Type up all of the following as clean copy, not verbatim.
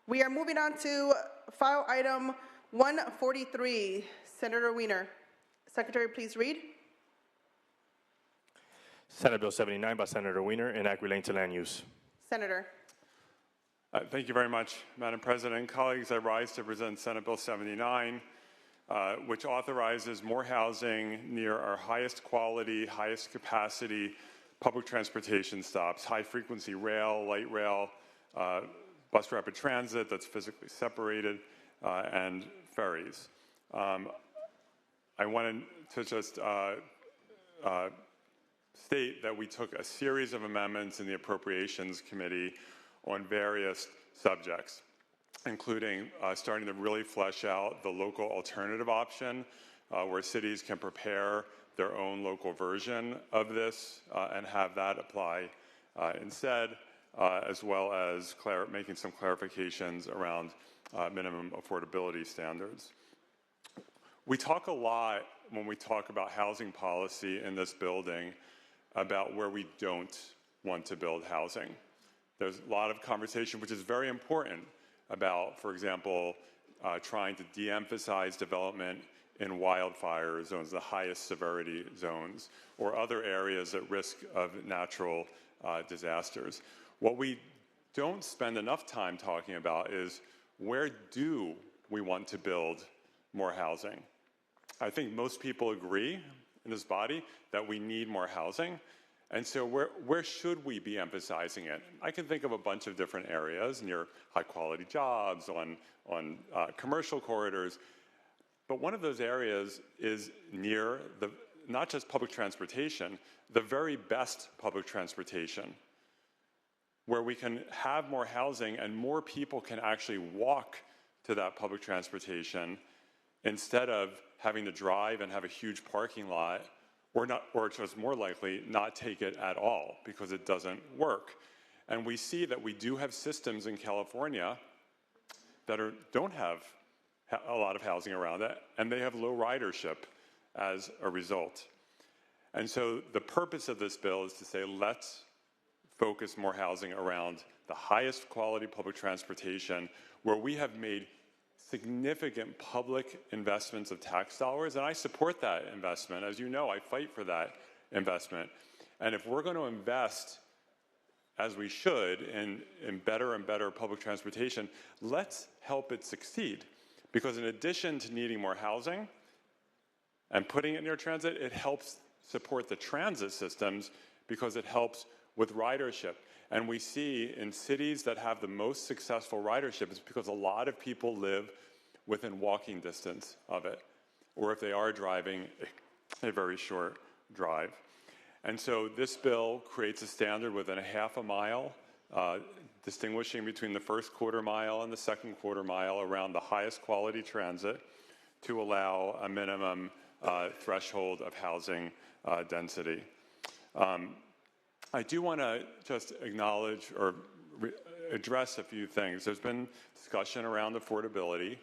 We are moving on to file item 143. Senator Wiener. Secretary, please read. Senate Bill 79 by Senator Wiener, enact relating to land use. Senator. Thank you very much, Madam President. Colleagues, I rise to present Senate Bill 79, which authorizes more housing near our highest quality, highest capacity public transportation stops, high-frequency rail, light rail, bus rapid transit that's physically separated, and ferries. I wanted to just state that we took a series of amendments in the Appropriations Committee on various subjects, including starting to really flesh out the local alternative option, where cities can prepare their own local version of this and have that apply instead, as well as making some clarifications around minimum affordability standards. We talk a lot when we talk about housing policy in this building about where we don't want to build housing. There's a lot of conversation, which is very important, about, for example, trying to de-emphasize development in wildfire zones, the highest severity zones, or other areas at risk of natural disasters. What we don't spend enough time talking about is where do we want to build more housing? I think most people agree in this body that we need more housing. And so where should we be emphasizing it? I can think of a bunch of different areas near high-quality jobs, on commercial corridors. But one of those areas is near not just public transportation, the very best public transportation, where we can have more housing and more people can actually walk to that public transportation instead of having to drive and have a huge parking lot, or just more likely, not take it at all because it doesn't work. And we see that we do have systems in California that don't have a lot of housing around it, and they have low ridership as a result. And so the purpose of this bill is to say, let's focus more housing around the highest quality public transportation, where we have made significant public investments of tax dollars, and I support that investment. As you know, I fight for that investment. And if we're going to invest, as we should, in better and better public transportation, let's help it succeed. Because in addition to needing more housing and putting it near transit, it helps support the transit systems because it helps with ridership. And we see in cities that have the most successful ridership, it's because a lot of people live within walking distance of it, or if they are driving, a very short drive. And so this bill creates a standard within a half a mile, distinguishing between the first quarter mile and the second quarter mile around the highest quality transit to allow a minimum threshold of housing density. I do want to just acknowledge or address a few things. There's been discussion around affordability.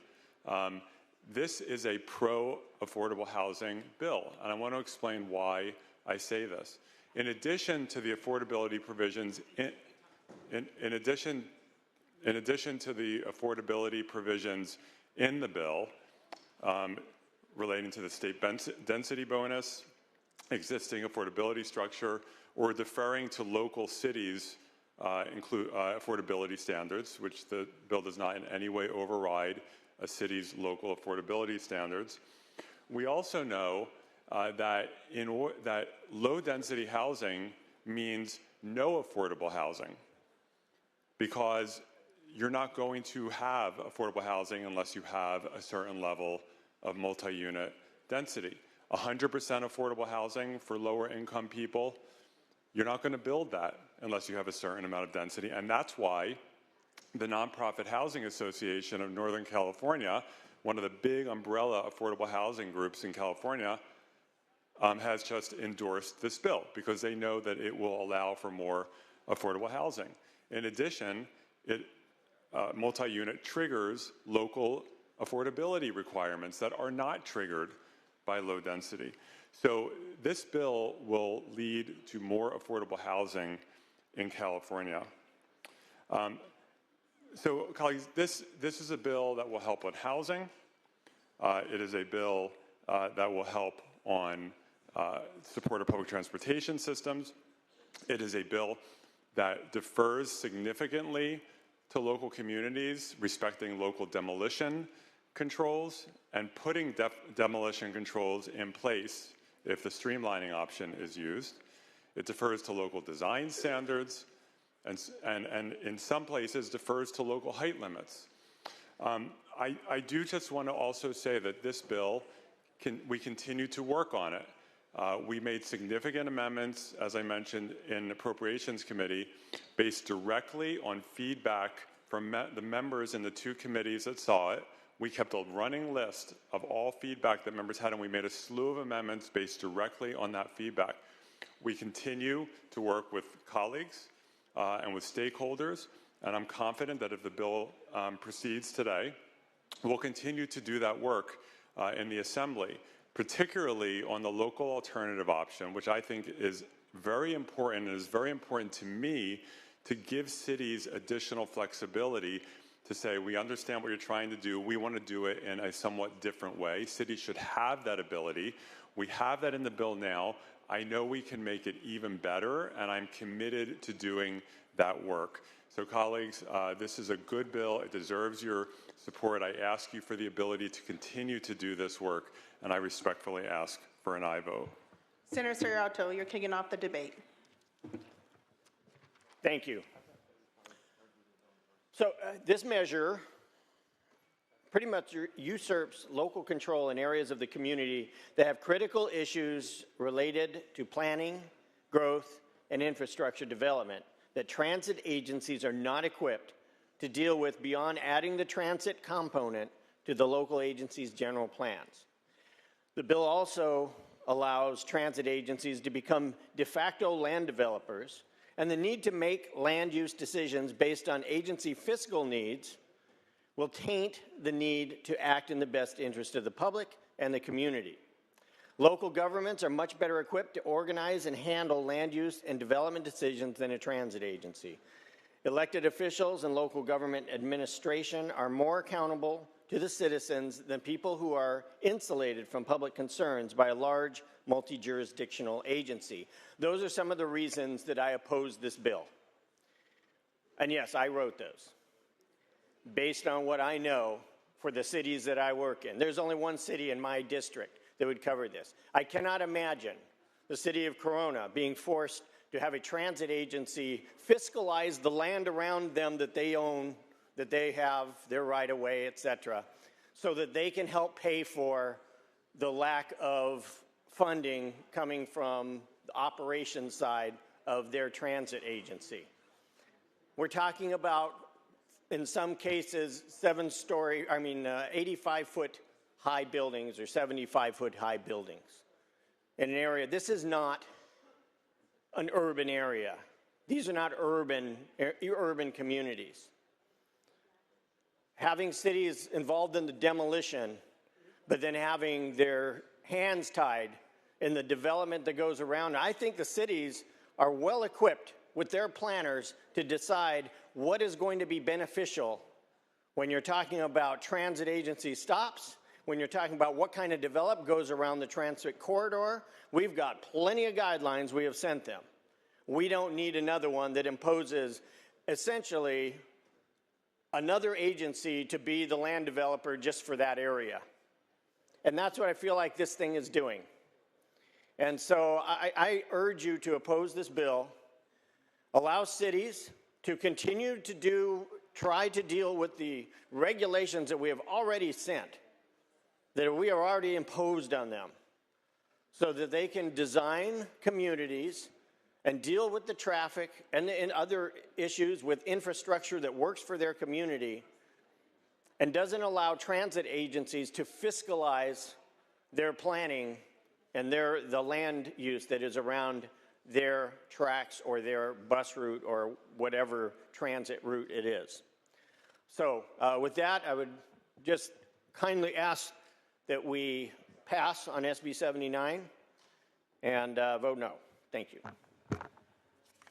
This is a pro-affordable housing bill, and I want to explain why I say this. In addition to the affordability provisions, in addition to the affordability provisions in the bill relating to the state density bonus, existing affordability structure, or deferring to local cities' affordability standards, which the bill does not in any way override a city's local affordability standards. We also know that low-density housing means no affordable housing, because you're not going to have affordable housing unless you have a certain level of multi-unit density. 100% affordable housing for lower income people, you're not going to build that unless you have a certain amount of density. And that's why the Nonprofit Housing Association of Northern California, one of the big umbrella affordable housing groups in California, has just endorsed this bill, because they know that it will allow for more affordable housing. In addition, multi-unit triggers local affordability requirements that are not triggered by low density. So this bill will lead to more affordable housing in California. So, colleagues, this is a bill that will help on housing. It is a bill that will help on support of public transportation systems. It is a bill that defers significantly to local communities, respecting local demolition controls and putting demolition controls in place if the streamlining option is used. It defers to local design standards and in some places defers to local height limits. I do just want to also say that this bill, we continue to work on it. We made significant amendments, as I mentioned, in Appropriations Committee, based directly on feedback from the members in the two committees that saw it. We kept a running list of all feedback that members had, and we made a slew of amendments based directly on that feedback. We continue to work with colleagues and with stakeholders, and I'm confident that if the bill proceeds today, we'll continue to do that work in the Assembly, particularly on the local alternative option, which I think is very important, and is very important to me, to give cities additional flexibility to say, we understand what you're trying to do, we want to do it in a somewhat different way. Cities should have that ability. We have that in the bill now. I know we can make it even better, and I'm committed to doing that work. So colleagues, this is a good bill. It deserves your support. I ask you for the ability to continue to do this work, and I respectfully ask for an aye vote. Senator Serrato, you're kicking off the debate. Thank you. So this measure pretty much usurps local control in areas of the community that have critical issues related to planning, growth, and infrastructure development that transit agencies are not equipped to deal with beyond adding the transit component to the local agency's general plans. The bill also allows transit agencies to become de facto land developers, and the need to make land use decisions based on agency fiscal needs will taint the need to act in the best interest of the public and the community. Local governments are much better equipped to organize and handle land use and development decisions than a transit agency. Elected officials and local government administration are more accountable to the citizens than people who are insulated from public concerns by a large multi-jurisdictional agency. Those are some of the reasons that I oppose this bill. And yes, I wrote those based on what I know for the cities that I work in. There's only one city in my district that would cover this. I cannot imagine the city of Corona being forced to have a transit agency fiscalize the land around them that they own, that they have their right-of-way, etc., so that they can help pay for the lack of funding coming from the operations side of their transit agency. We're talking about, in some cases, 85-foot high buildings or 75-foot high buildings in an area. This is not an urban area. These are not urban communities. Having cities involved in the demolition, but then having their hands tied in the development that goes around, I think the cities are well equipped with their planners to decide what is going to be beneficial when you're talking about transit agency stops, when you're talking about what kind of development goes around the transit corridor. We've got plenty of guidelines we have sent them. We don't need another one that imposes essentially another agency to be the land developer just for that area. And that's what I feel like this thing is doing. And so I urge you to oppose this bill, allow cities to continue to try to deal with the regulations that we have already sent, that we are already imposed on them, so that they can design communities and deal with the traffic and other issues with infrastructure that works for their community and doesn't allow transit agencies to fiscalize their planning and the land use that is around their tracks or their bus route or whatever transit route it is. So with that, I would just kindly ask that we pass on Sb79 and vote no. Thank you.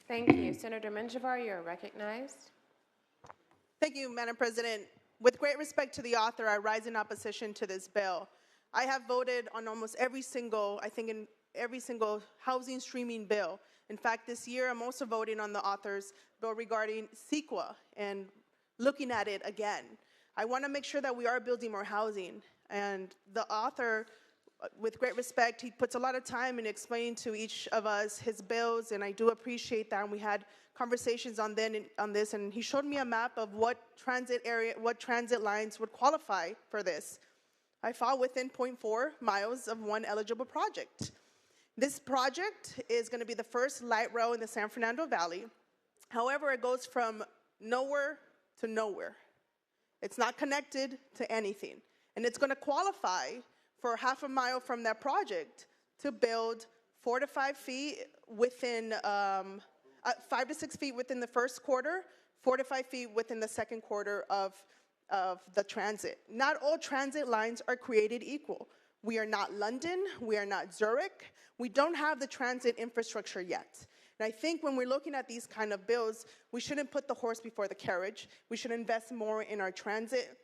Thank you. Senator Menjivar, you're recognized. Thank you, Madam President. With great respect to the author, I rise in opposition to this bill. I have voted on almost every single, I think in every single housing streaming bill. In fact, this year I'm also voting on the author's bill regarding CEQA and looking at it again. I want to make sure that we are building more housing. And the author, with great respect, he puts a lot of time in explaining to each of us his bills, and I do appreciate that. And we had conversations on this, and he showed me a map of what transit lines would qualify for this. I fall within 0.4 miles of one eligible project. This project is going to be the first light rail in the San Fernando Valley. However, it goes from nowhere to nowhere. It's not connected to anything. And it's going to qualify for half a mile from that project to build 4 to 5 feet within, 5 to 6 feet within the first quarter, 4 to 5 feet within the second quarter of the transit. Not all transit lines are created equal. We are not London, we are not Zurich, we don't have the transit infrastructure yet. And I think when we're looking at these kind of bills, we shouldn't put the horse before the carriage. We should invest more in our transit.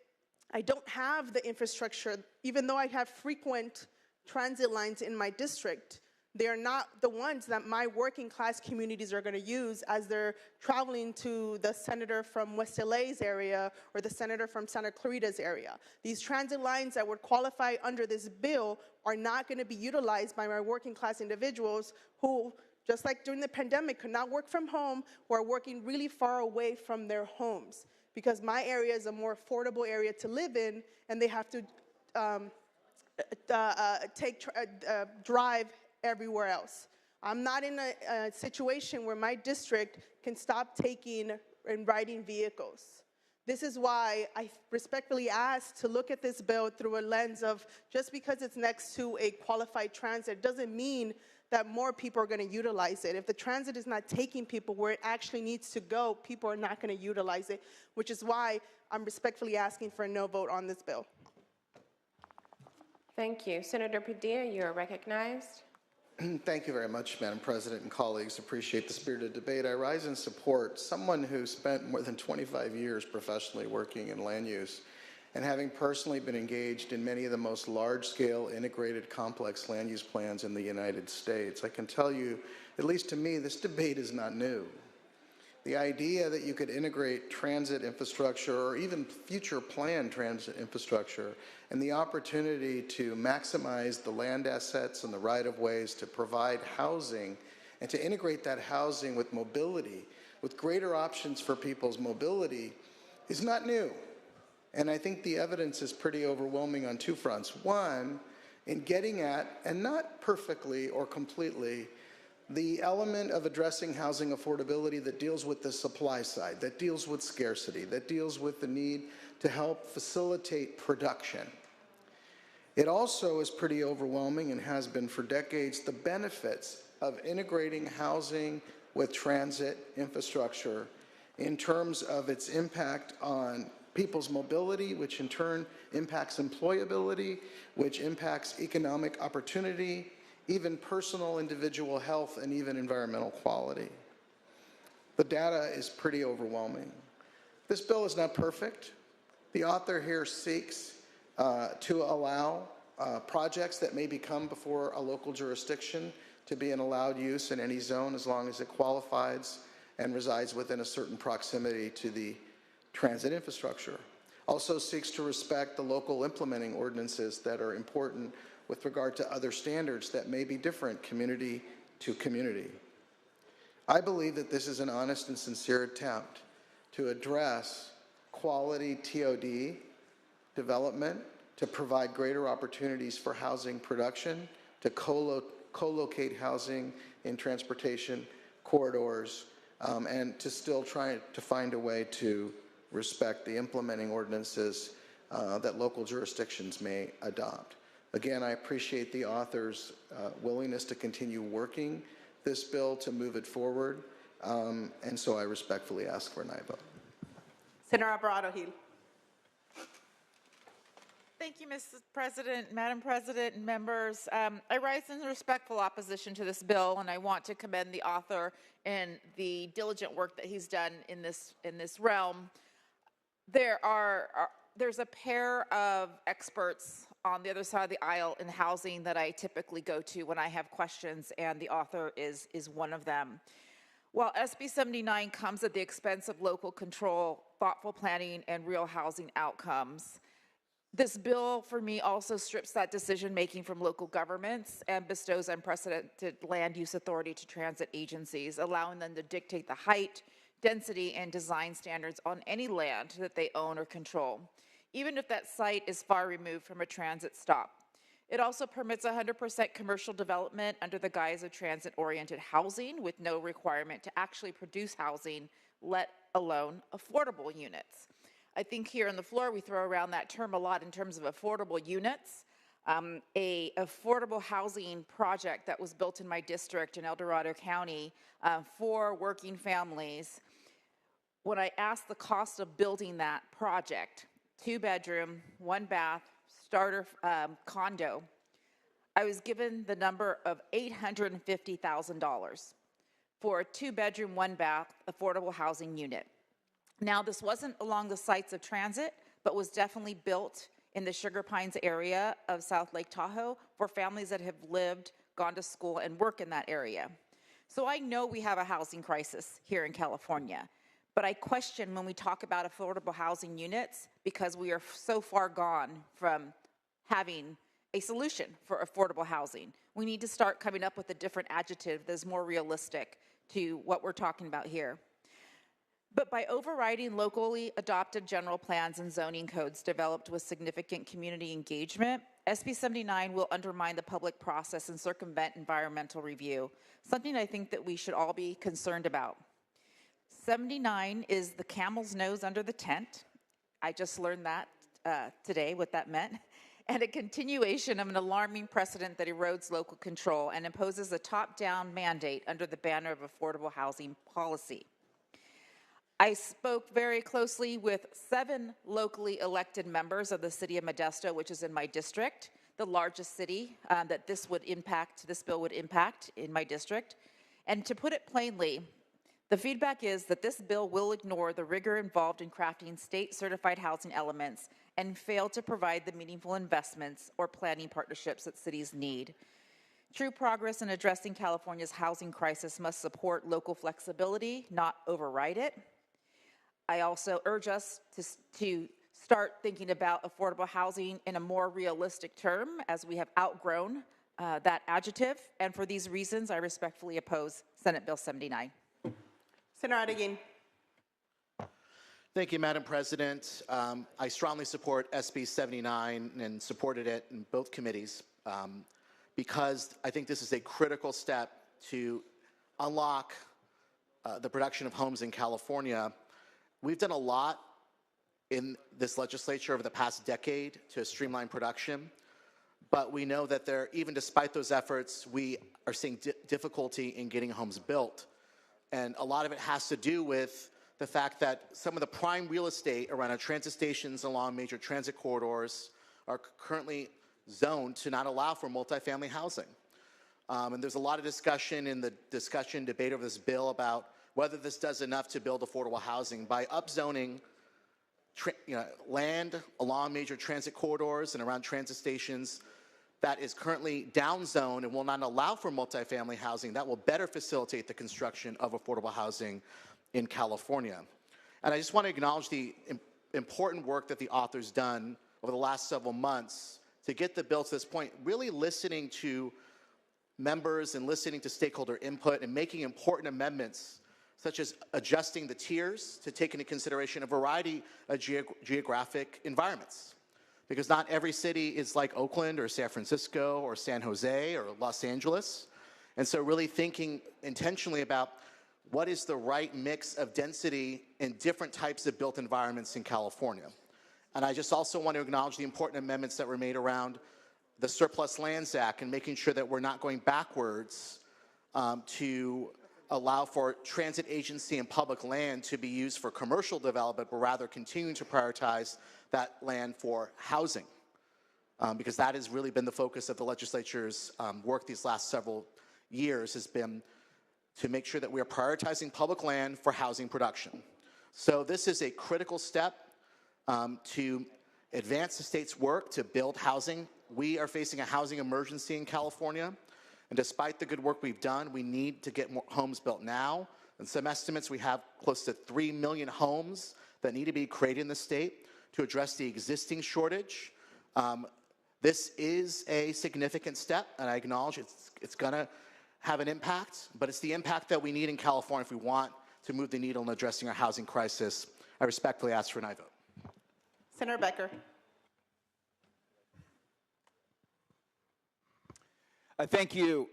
I don't have the infrastructure, even though I have frequent transit lines in my district. They're not the ones that my working class communities are going to use as they're traveling to the senator from West LA's area or the senator from Santa Clarita's area. These transit lines that would qualify under this bill are not going to be utilized by my working class individuals who, just like during the pandemic, could not work from home or are working really far away from their homes, because my area is a more affordable area to live in, and they have to drive everywhere else. I'm not in a situation where my district can stop taking and riding vehicles. This is why I respectfully ask to look at this bill through a lens of, just because it's next to a qualified transit doesn't mean that more people are going to utilize it. If the transit is not taking people where it actually needs to go, people are not going to utilize it, which is why I'm respectfully asking for a no vote on this bill. Thank you. Senator Padilla, you are recognized. Thank you very much, Madam President and colleagues. Appreciate the spirited debate. I rise in support. Someone who spent more than 25 years professionally working in land use and having personally been engaged in many of the most large-scale integrated complex land use plans in the United States, I can tell you, at least to me, this debate is not new. The idea that you could integrate transit infrastructure or even future planned transit infrastructure and the opportunity to maximize the land assets and the right-of-ways to provide housing and to integrate that housing with mobility, with greater options for people's mobility, is not new. And I think the evidence is pretty overwhelming on two fronts. One, in getting at, and not perfectly or completely, the element of addressing housing affordability that deals with the supply side, that deals with scarcity, that deals with the need to help facilitate production. It also is pretty overwhelming, and has been for decades, the benefits of integrating housing with transit infrastructure in terms of its impact on people's mobility, which in turn impacts employability, which impacts economic opportunity, even personal individual health, and even environmental quality. The data is pretty overwhelming. This bill is not perfect. The author here seeks to allow projects that may come before a local jurisdiction to be an allowed use in any zone as long as it qualifies and resides within a certain proximity to the transit infrastructure. Also seeks to respect the local implementing ordinances that are important with regard to other standards that may be different community to community. I believe that this is an honest and sincere attempt to address quality TOD development, to provide greater opportunities for housing production, to co-locate housing in transportation corridors, and to still try to find a way to respect the implementing ordinances that local jurisdictions may adopt. Again, I appreciate the author's willingness to continue working this bill to move it forward, and so I respectfully ask for an aye vote. Senator Alvarado Gil. Thank you, Mrs. President, Madam President, and members. I rise in respectful opposition to this bill, and I want to commend the author and the diligent work that he's done in this realm. There's a pair of experts on the other side of the aisle in housing that I typically go to when I have questions, and the author is one of them. While Sb79 comes at the expense of local control, thoughtful planning, and real housing outcomes, this bill, for me, also strips that decision-making from local governments and bestows unprecedented land use authority to transit agencies, allowing them to dictate the height, density, and design standards on any land that they own or control, even if that site is far removed from a transit stop. It also permits 100% commercial development under the guise of transit-oriented housing with no requirement to actually produce housing, let alone affordable units. I think here on the floor we throw around that term a lot in terms of affordable units. A affordable housing project that was built in my district in El Dorado County for working families. When I asked the cost of building that project, 2-bedroom, 1-bath, starter condo, I was given the number of $850,000 for a 2-bedroom, 1-bath affordable housing unit. Now, this wasn't along the sites of transit, but was definitely built in the Sugar Pines area of South Lake Tahoe for families that have lived, gone to school, and work in that area. So I know we have a housing crisis here in California, but I question when we talk about affordable housing units because we are so far gone from having a solution for affordable housing. We need to start coming up with a different adjective that's more realistic to what we're talking about here. But by overriding locally adopted general plans and zoning codes developed with significant community engagement, Sb79 will undermine the public process and circumvent environmental review, something I think that we should all be concerned about. 79 is the camel's nose under the tent. I just learned that today, what that meant. And a continuation of an alarming precedent that erodes local control and imposes a top-down mandate under the banner of affordable housing policy. I spoke very closely with 7 locally elected members of the city of Modesto, which is in my district, the largest city that this bill would impact in my district. And to put it plainly, the feedback is that this bill will ignore the rigor involved in crafting state-certified housing elements and fail to provide the meaningful investments or planning partnerships that cities need. True progress in addressing California's housing crisis must support local flexibility, not override it. I also urge us to start thinking about affordable housing in a more realistic term as we have outgrown that adjective. And for these reasons, I respectfully oppose Senate Bill 79. Senator Adeguin. Thank you, Madam President. I strongly support SB 79 and supported it in both committees because I think this is a critical step to unlock the production of homes in California. We've done a lot in this legislature over the past decade to streamline production, but we know that even despite those efforts, we are seeing difficulty in getting homes built. And a lot of it has to do with the fact that some of the prime real estate around our transit stations along major transit corridors are currently zoned to not allow for multifamily housing. And there's a lot of discussion in the debate over this bill about whether this does enough to build affordable housing by upzoning land along major transit corridors and around transit stations that is currently downzoned and will not allow for multifamily housing. That will better facilitate the construction of affordable housing in California. And I just want to acknowledge the important work that the author's done over the last several months to get the bill to this point, really listening to members and listening to stakeholder input and making important amendments such as adjusting the tiers to take into consideration a variety of geographic environments. Because not every city is like Oakland or San Francisco or San Jose or Los Angeles. And so really thinking intentionally about what is the right mix of density in different types of built environments in California. And I just also want to acknowledge the important amendments that were made around the Surplus Lands Act and making sure that we're not going backwards to allow for transit agency and public land to be used for commercial development, but rather continuing to prioritize that land for housing, because that has really been the focus of the legislature's work these last several years, has been to make sure that we are prioritizing public land for housing production. So this is a critical step to advance the state's work to build housing. We are facing a housing emergency in California, and despite the good work we've done, we need to get more homes built now. In some estimates, we have close to 3 million homes that need to be created in the state to address the existing shortage. This is a significant step, and I acknowledge it's going to have an impact, but it's the impact that we need in California if we want to move the needle in addressing our housing crisis. I respectfully ask for an aye vote. Senator Becker. Thank you.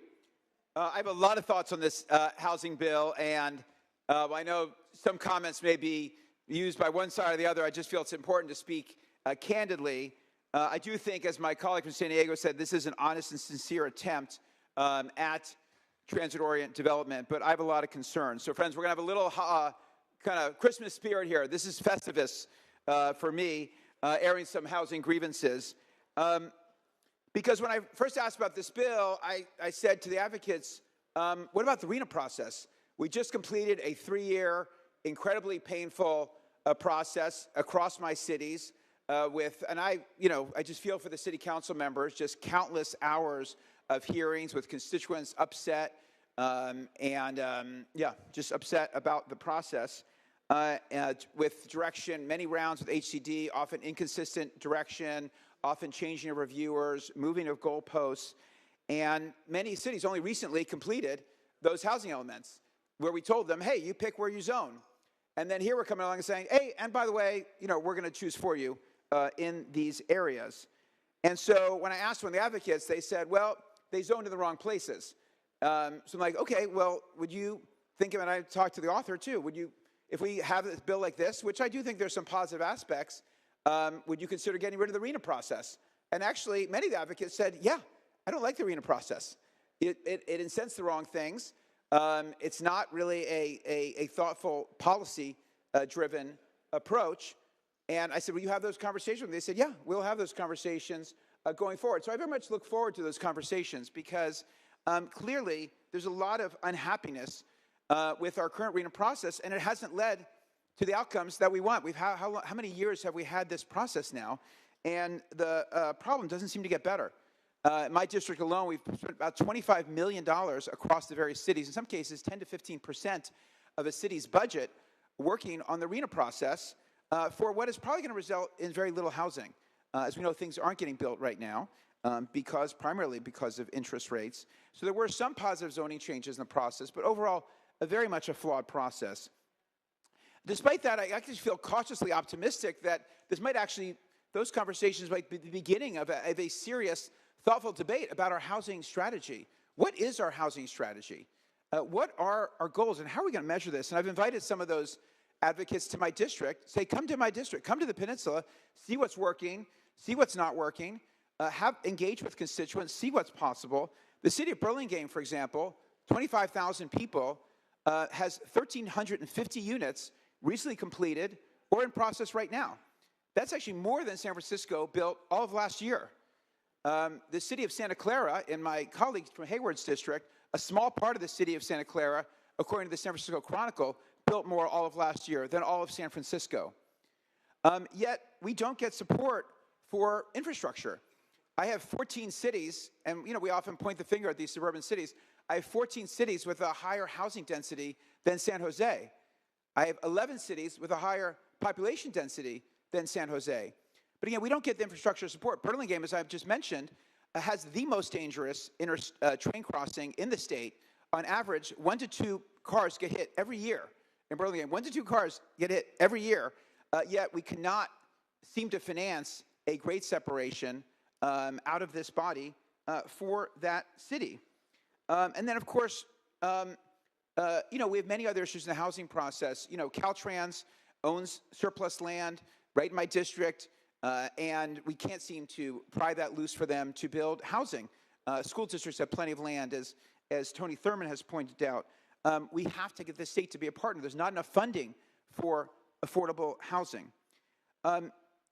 I have a lot of thoughts on this housing bill, and I know some comments may be used by one side or the other. I just feel it's important to speak candidly. I do think, as my colleague from San Diego said, this is an honest and sincere attempt at transit-oriented development, but I have a lot of concerns. So, friends, we're going to have a little kind of Christmas spirit here. This is Festivus for me, airing some housing grievances. Because when I first asked about this bill, I said to the advocates, what about the RENA process? We just completed a 3-year, incredibly painful process across my cities and I just feel for the city council members, just countless hours of hearings with constituents upset just upset about the process with direction, many rounds with HCD, often inconsistent direction, often changing of reviewers, moving of goalposts, and many cities only recently completed those housing elements where we told them, hey, you pick where you zone. And then here we're coming along and saying, hey, and by the way, we're going to choose for you in these areas. And so when I asked one of the advocates, they said, well, they zoned in the wrong places. So I'm like, okay, well, would you think of, and I talked to the author too, would you, if we have a bill like this, which I do think there's some positive aspects, would you consider getting rid of the RENA process? And actually, many of the advocates said, yeah, I don't like the RENA process. It incents the wrong things. It's not really a thoughtful, policy-driven approach. And I said, will you have those conversations? And they said, yeah, we'll have those conversations going forward. So I very much look forward to those conversations because clearly there's a lot of unhappiness with our current RENA process, and it hasn't led to the outcomes that we want. How many years have we had this process now? And the problem doesn't seem to get better. In my district alone, we've spent about $25 million across the various cities, in some cases 10 to 15% of a city's budget working on the RENA process for what is probably going to result in very little housing. As we know, things aren't getting built right now primarily because of interest rates. So there were some positive zoning changes in the process, but overall, very much a flawed process. Despite that, I actually feel cautiously optimistic that this might actually, those conversations might be the beginning of a serious, thoughtful debate about our housing strategy. What is our housing strategy? What are our goals, and how are we going to measure this? And I've invited some of those advocates to my district, say, come to my district, come to the peninsula, see what's working, see what's not working, engage with constituents, see what's possible. The city of Burlingame, for example, 25,000 people, has 1,350 units recently completed or in process right now. That's actually more than San Francisco built all of last year. The city of Santa Clara, in my colleagues from Hayward's district, a small part of the city of Santa Clara, according to the San Francisco Chronicle, built more all of last year than all of San Francisco. Yet we don't get support for infrastructure. I have 14 cities, and we often point the finger at these suburban cities. I have 14 cities with a higher housing density than San Jose. I have 11 cities with a higher population density than San Jose. But again, we don't get the infrastructure support. Burlingame, as I've just mentioned, has the most dangerous train crossing in the state. On average, 1 to 2 cars get hit every year in Burlingame. 1 to 2 cars get hit every year, yet we cannot seem to finance a grade separation out of this body for that city. And then, of course, we have many other issues in the housing process. Caltrans owns surplus land right in my district, and we can't seem to pry that loose for them to build housing. School districts have plenty of land, as Tony Thurman has pointed out. We have to get the state to be a partner. There's not enough funding for affordable housing.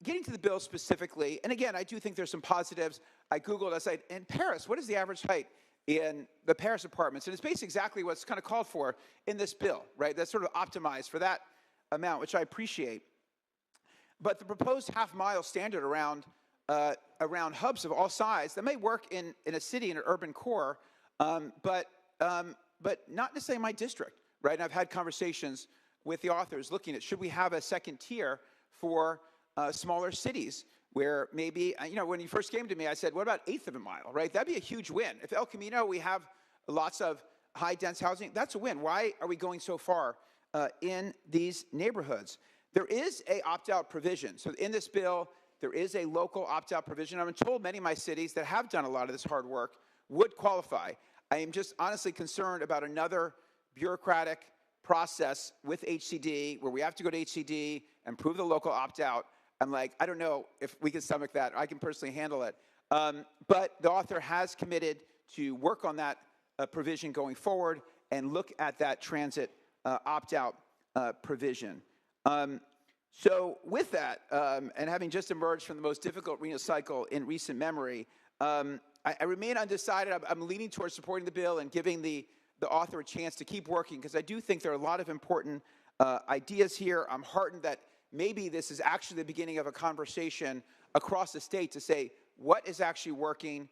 Getting to the bill specifically, and again, I do think there's some positives. I Googled, I said, in Paris, what is the average height in the Paris apartments? And it's basically exactly what's kind of called for in this bill, right? That's sort of optimized for that amount, which I appreciate. But the proposed half-mile standard around hubs of all size, that may work in a city, in an urban core, but not necessarily in my district, right? And I've had conversations with the authors looking at, should we have a second tier for smaller cities where maybe, when you first came to me, I said, what about eighth of a mile, right? That'd be a huge win. If El Camino, we have lots of high-dense housing, that's a win. Why are we going so far in these neighborhoods? There is a opt-out provision. So in this bill, there is a local opt-out provision. I'm told many of my cities that have done a lot of this hard work would qualify. I am just honestly concerned about another bureaucratic process with HCD where we have to go to HCD and prove the local opt-out. I'm like, I don't know if we can stomach that. I can personally handle it. But the author has committed to work on that provision going forward and look at that transit opt-out provision. So with that, and having just emerged from the most difficult RHNA cycle in recent memory, I remain undecided. I'm leaning towards supporting the bill and giving the author a chance to keep working, because I do think there are a lot of important ideas here. I'm heartened that maybe this is actually the beginning of a conversation across the state to say what is actually working.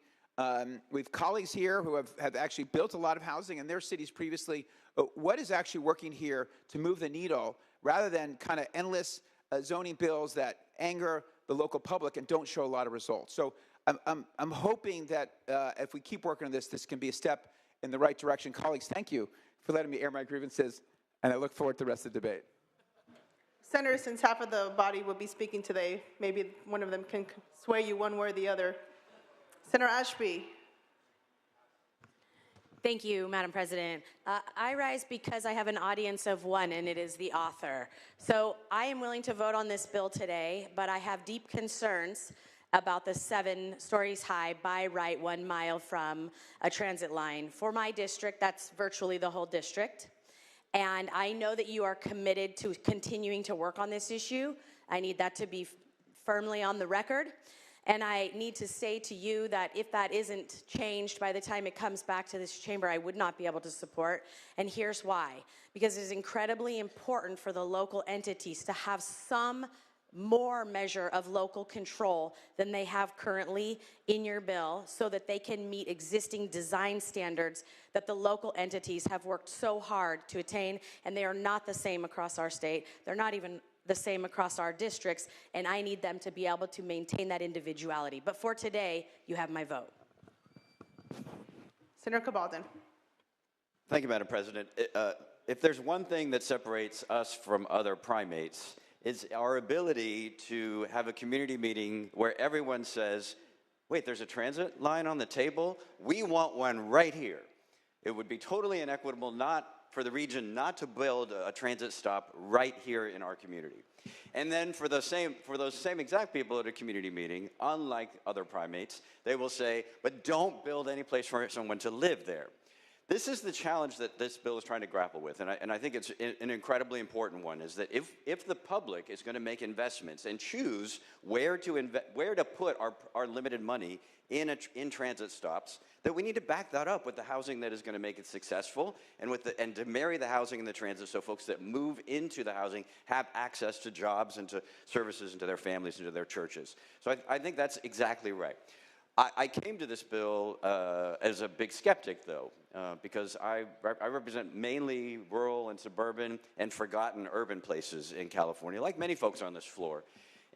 With colleagues here who have actually built a lot of housing in their cities previously, what is actually working here to move the needle rather than kind of endless zoning bills that anger the local public and don't show a lot of results. So I'm hoping that if we keep working on this, this can be a step in the right direction. Colleagues, thank you for letting me air my grievances, and I look forward to the rest of the debate. Senator, since half of the body will be speaking today, maybe one of them can sway you one way or the other. Senator Ashby. Thank you, Madam President. I rise because I have an audience of one, and it is the author. So I am willing to vote on this bill today, but I have deep concerns about the 7 stories high by right 1 mile from a transit line. For my district, that's virtually the whole district. And I know that you are committed to continuing to work on this issue. I need that to be firmly on the record. And I need to say to you that if that isn't changed by the time it comes back to this chamber, I would not be able to support. And here's why. Because it is incredibly important for the local entities to have some more measure of local control than they have currently in your bill, so that they can meet existing design standards that the local entities have worked so hard to attain, and they are not the same across our state. They're not even the same across our districts, and I need them to be able to maintain that individuality. But for today, you have my vote. Senator Cabaldon. Thank you, Madam President. If there's one thing that separates us from other primates, it's our ability to have a community meeting where everyone says, wait, there's a transit line on the table? We want one right here. It would be totally inequitable for the region not to build a transit stop right here in our community. And then for those same exact people at a community meeting, unlike other primates, they will say, but don't build any place for someone to live there. This is the challenge that this bill is trying to grapple with, and I think it's an incredibly important one, is that if the public is going to make investments and choose where to put our limited money in transit stops, that we need to back that up with the housing that is going to make it successful, and to marry the housing and the transit so folks that move into the housing have access to jobs and to services and to their families and to their churches. So I think that's exactly right. I came to this bill as a big skeptic, though, because I represent mainly rural and suburban and forgotten urban places in California, like many folks on this floor.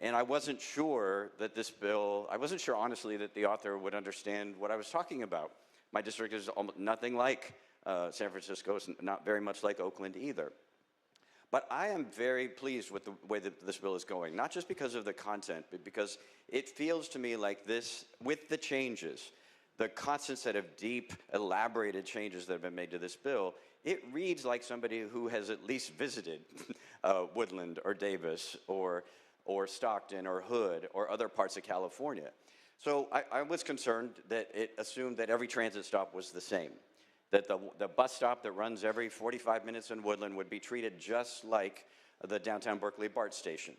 And I wasn't sure that this bill, I wasn't sure, honestly, that the author would understand what I was talking about. My district is almost nothing like San Francisco. It's not very much like Oakland either. But I am very pleased with the way that this bill is going, not just because of the content, but because it feels to me like this, with the changes, the constant set of deep, elaborated changes that have been made to this bill, it reads like somebody who has at least visited Woodland or Davis or Stockton or Hood or other parts of California. So I was concerned that it assumed that every transit stop was the same, that the bus stop that runs every 45 minutes in Woodland would be treated just like the downtown Berkeley BART station.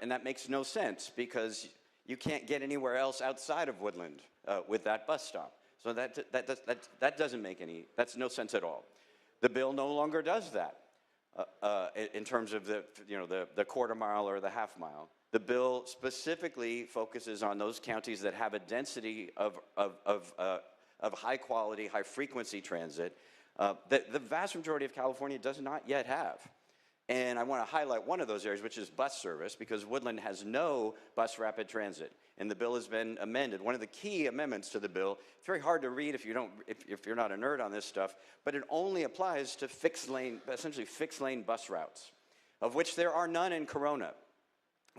And that makes no sense, because you can't get anywhere else outside of Woodland with that bus stop. So that doesn't make that's no sense at all. The bill no longer does that. in terms of the quarter mile or the half mile. The bill specifically focuses on those counties that have a density of high quality, high frequency transit that the vast majority of California does not yet have. And I want to highlight one of those areas, which is bus service, because Woodland has no bus rapid transit, and the bill has been amended. One of the key amendments to the bill, it's very hard to read if you're not a nerd on this stuff, but it only applies to essentially fixed lane bus routes, of which there are none in Corona.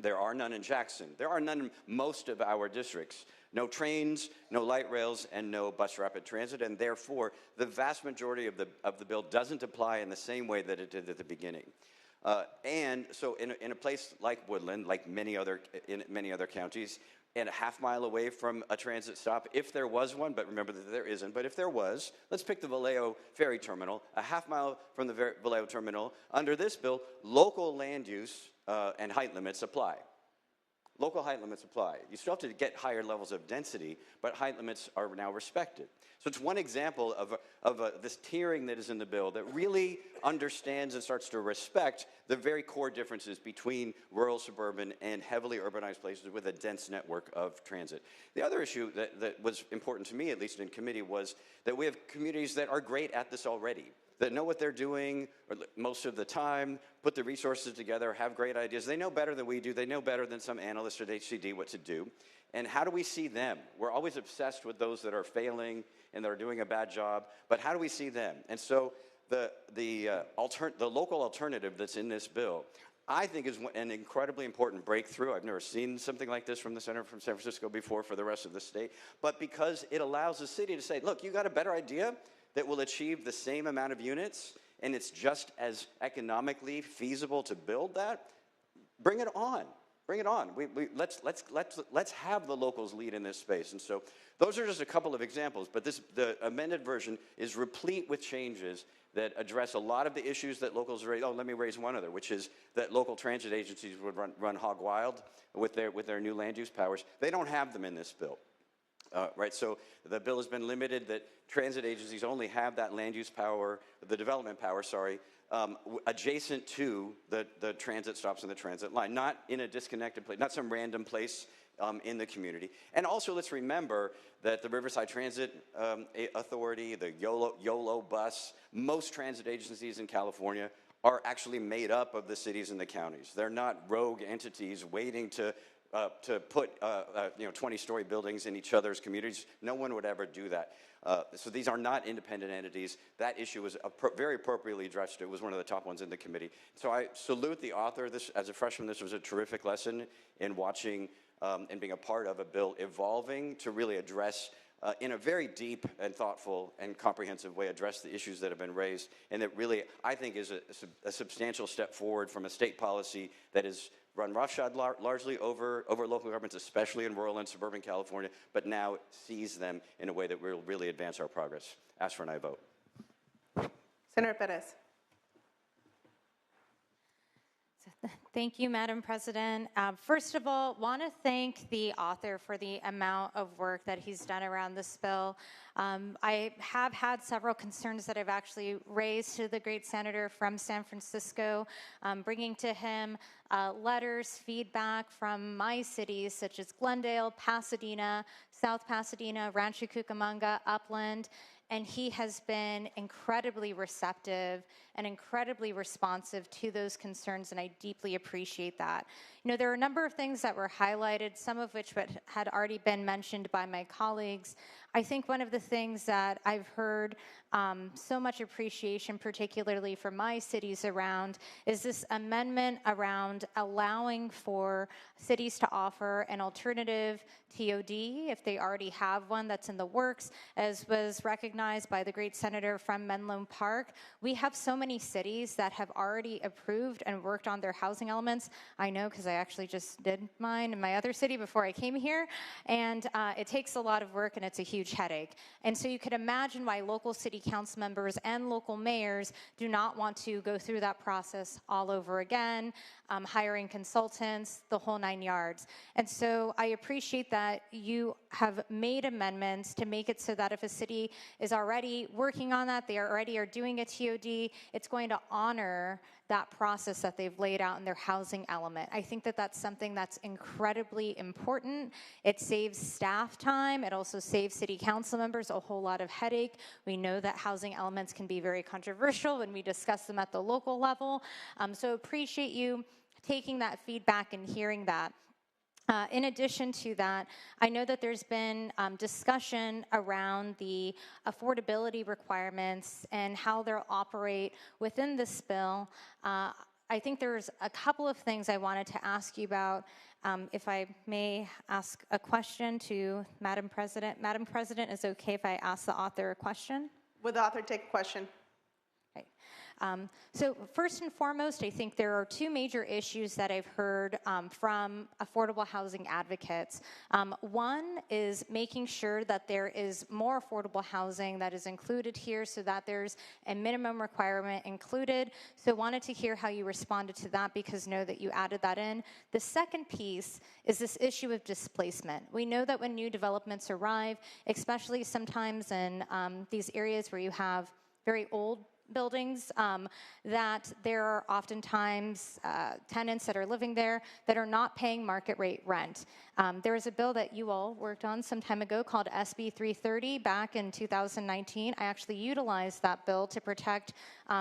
There are none in Jackson. There are none in most of our districts. No trains, no light rails, and no bus rapid transit, and therefore the vast majority of the bill doesn't apply in the same way that it did at the beginning. And so in a place like Woodland, like in many other counties, and a half mile away from a transit stop, if there was one, but remember that there isn't, but if there was, let's pick the Vallejo Ferry Terminal, a half mile from the Vallejo Terminal. Under this bill, local land use and height limits apply. Local height limits apply. You still have to get higher levels of density, but height limits are now respected. So it's one example of this tiering that is in the bill that really understands and starts to respect the very core differences between rural, suburban, and heavily urbanized places with a dense network of transit. The other issue that was important to me, at least in committee, was that we have communities that are great at this already, that know what they're doing most of the time, put the resources together, have great ideas. They know better than we do. They know better than some analysts at HCD what to do. And how do we see them? We're always obsessed with those that are failing and that are doing a bad job, but how do we see them? And so the local alternative that's in this bill, I think, is an incredibly important breakthrough. I've never seen something like this from the Senator from San Francisco before for the rest of the state, but because it allows the city to say, look, you got a better idea that will achieve the same amount of units, and it's just as economically feasible to build that, bring it on. Bring it on. Let's have the locals lead in this space. And so those are just a couple of examples, but the amended version is replete with changes that address a lot of the issues that locals raise. Oh, let me raise one other, which is that local transit agencies would run hog wild with their new land use powers. They don't have them in this bill. Right, so the bill has been limited that transit agencies only have that land use power, the development power, sorry, adjacent to the transit stops and the transit line, not in a disconnected place, not some random place in the community. And also let's remember that the Riverside Transit Authority, the YOLO bus, most transit agencies in California are actually made up of the cities and the counties. They're not rogue entities waiting to put 20-story buildings in each other's communities. No one would ever do that. So these are not independent entities. That issue was very appropriately addressed. It was one of the top ones in the committee. So I salute the author. This, as a freshman, this was a terrific lesson in watching and being a part of a bill evolving to really address in a very deep and thoughtful and comprehensive way, address the issues that have been raised, and that really, I think, is a substantial step forward from a state policy that is run roughshod largely over local governments, especially in rural and suburban California, but now sees them in a way that will really advance our progress. Ask for an aye vote. Senator Perez. Thank you, Madam President. First of all, want to thank the author for the amount of work that he's done around this bill. I have had several concerns that I've actually raised to the great senator from San Francisco, bringing to him letters, feedback from my cities such as Glendale, Pasadena, South Pasadena, Rancho Cucamonga, Upland, and he has been incredibly receptive and incredibly responsive to those concerns, and I deeply appreciate that. You know, there are a number of things that were highlighted, some of which had already been mentioned by my colleagues. I think one of the things that I've heard so much appreciation, particularly from my cities around, is this amendment around allowing for cities to offer an alternative TOD if they already have one that's in the works. As was recognized by the great senator from Menlo Park, we have so many cities that have already approved and worked on their housing elements. I know because I actually just did mine in my other city before I came here, and it takes a lot of work and it's a huge headache. And so you could imagine why local city council members and local mayors do not want to go through that process all over again. hiring consultants, the whole 9 yards. And so I appreciate that you have made amendments to make it so that if a city is already working on that, they already are doing a TOD, it's going to honor that process that they've laid out in their housing element. I think that that's something that's incredibly important. It saves staff time. It also saves city council members a whole lot of headache. We know that housing elements can be very controversial when we discuss them at the local level. So appreciate you taking that feedback and hearing that. In addition to that, I know that there's been discussion around the affordability requirements and how they'll operate within this bill. I think there's a couple of things I wanted to ask you about. If I may ask a question to Madam President. Madam President, is it okay if I ask the author a question? Would the author take a question? Okay. So first and foremost, I think there are two major issues that I've heard from affordable housing advocates. One is making sure that there is more affordable housing that is included here so that there's a minimum requirement included. So wanted to hear how you responded to that because know that you added that in. The second piece is this issue of displacement. We know that when new developments arrive, especially sometimes in these areas where you have very old buildings, that there are oftentimes tenants that are living there that are not paying market rate rent. There was a bill that you all worked on some time ago called Sb730 back in 2019. I actually utilized that bill to protect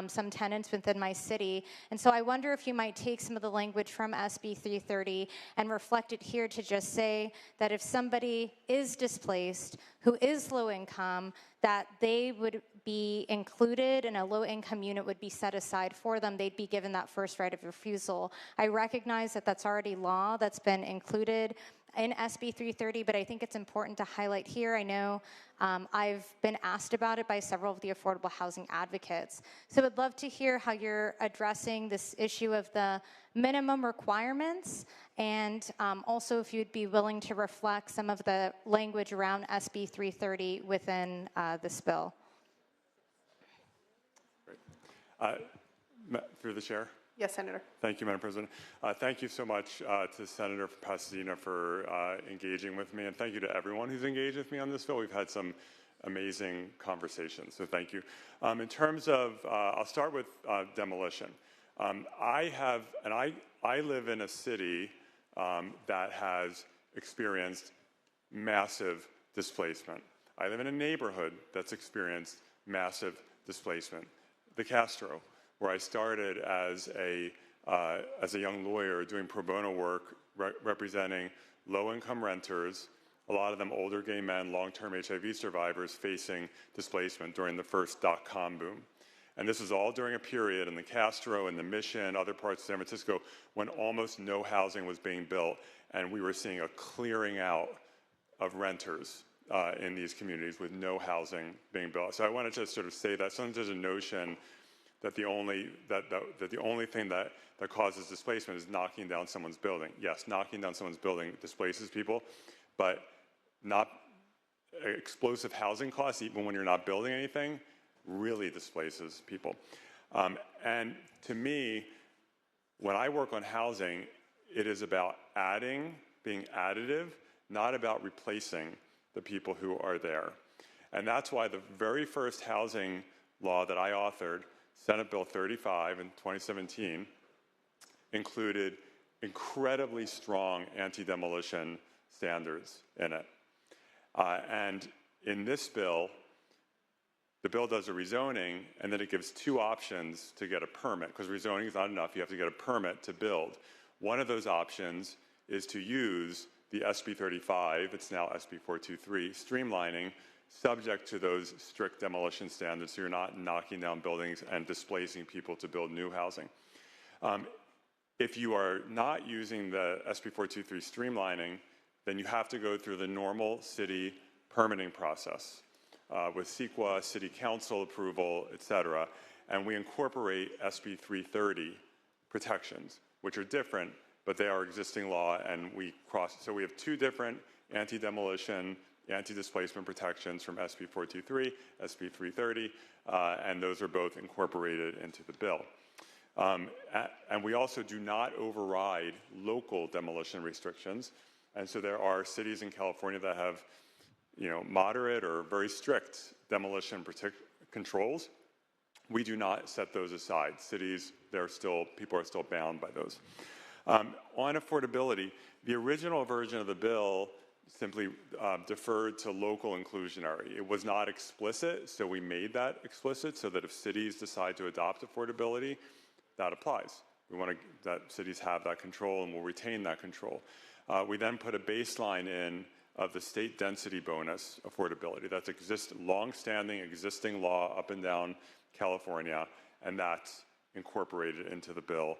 some tenants within my city. And so I wonder if you might take some of the language from Sb730 and reflect it here to just say that if somebody is displaced, who is low income, that they would be included and a low-income unit would be set aside for them. They'd be given that first right of refusal. I recognize that that's already law that's been included in Sb730, but I think it's important to highlight here. I know I've been asked about it by several of the affordable housing advocates. So I'd love to hear how you're addressing this issue of the minimum requirements, and also if you'd be willing to reflect some of the language around Sb730 within this bill. Through the chair. Yes, Senator. Thank you, Madam President. Thank you so much to Senator Pasadena for engaging with me, and thank you to everyone who's engaged with me on this bill. We've had some amazing conversations, so thank you. In terms of, I'll start with demolition. I live in a city that has experienced massive displacement. I live in a neighborhood that's experienced massive displacement. The Castro, where I started as a young lawyer doing pro bono work representing low-income renters, a lot of them older gay men, long-term HIV survivors facing displacement during the first dot-com boom. And this was all during a period in the Castro and the Mission, other parts of San Francisco, when almost no housing was being built, and we were seeing a clearing out of renters in these communities with no housing being built. So I wanted to sort of say that sometimes there's a notion that the only thing that causes displacement is knocking down someone's building. Yes, knocking down someone's building displaces people, but not explosive housing costs, even when you're not building anything, really displaces people. And to me, when I work on housing, it is about adding, being additive, not about replacing the people who are there. And that's why the very first housing law that I authored, Senate Bill 35 in 2017, included incredibly strong anti-demolition standards in it. And in this bill, the bill does a rezoning, and then it gives two options to get a permit, because rezoning is not enough. You have to get a permit to build. One of those options is to use the Sb35, it's now Sb423, streamlining, subject to those strict demolition standards, so you're not knocking down buildings and displacing people to build new housing. If you are not using the Sb423 streamlining, then you have to go through the normal city permitting process with CEQA, city council approval, et cetera, and we incorporate Sb330 protections, which are different, but they are existing law, and we cross. So we have two different anti-demolition, anti-displacement protections from Sb423, Sb330, and those are both incorporated into the bill. And we also do not override local demolition restrictions. And so there are cities in California that have, moderate or very strict demolition controls. We do not set those aside. Cities, people are still bound by those. On affordability, the original version of the bill simply deferred to local inclusionary. It was not explicit, so we made that explicit so that if cities decide to adopt affordability, that applies. We want that cities have that control and will retain that control. We then put a baseline in of the state density bonus affordability. That's long-standing existing law up and down California, and that's incorporated into the bill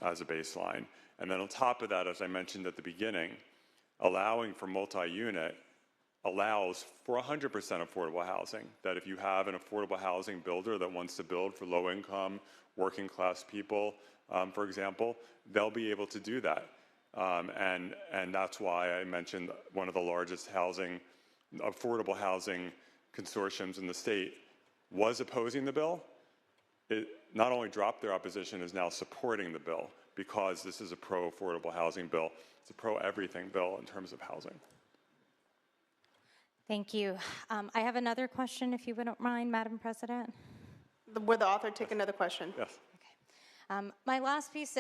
as a baseline. And then on top of that, as I mentioned at the beginning, allowing for multi-unit allows for 100% affordable housing, that if you have an affordable housing builder that wants to build for low-income, working-class people, for example, they'll be able to do that. And that's why I mentioned one of the largest affordable housing consortiums in the state was opposing the bill. It not only dropped their opposition, is now supporting the bill because this is a pro-affordable housing bill. It's a pro-everything bill in terms of housing. Thank you. I have another question, if you wouldn't mind, Madam President. Would the author take another question? Yes. My last piece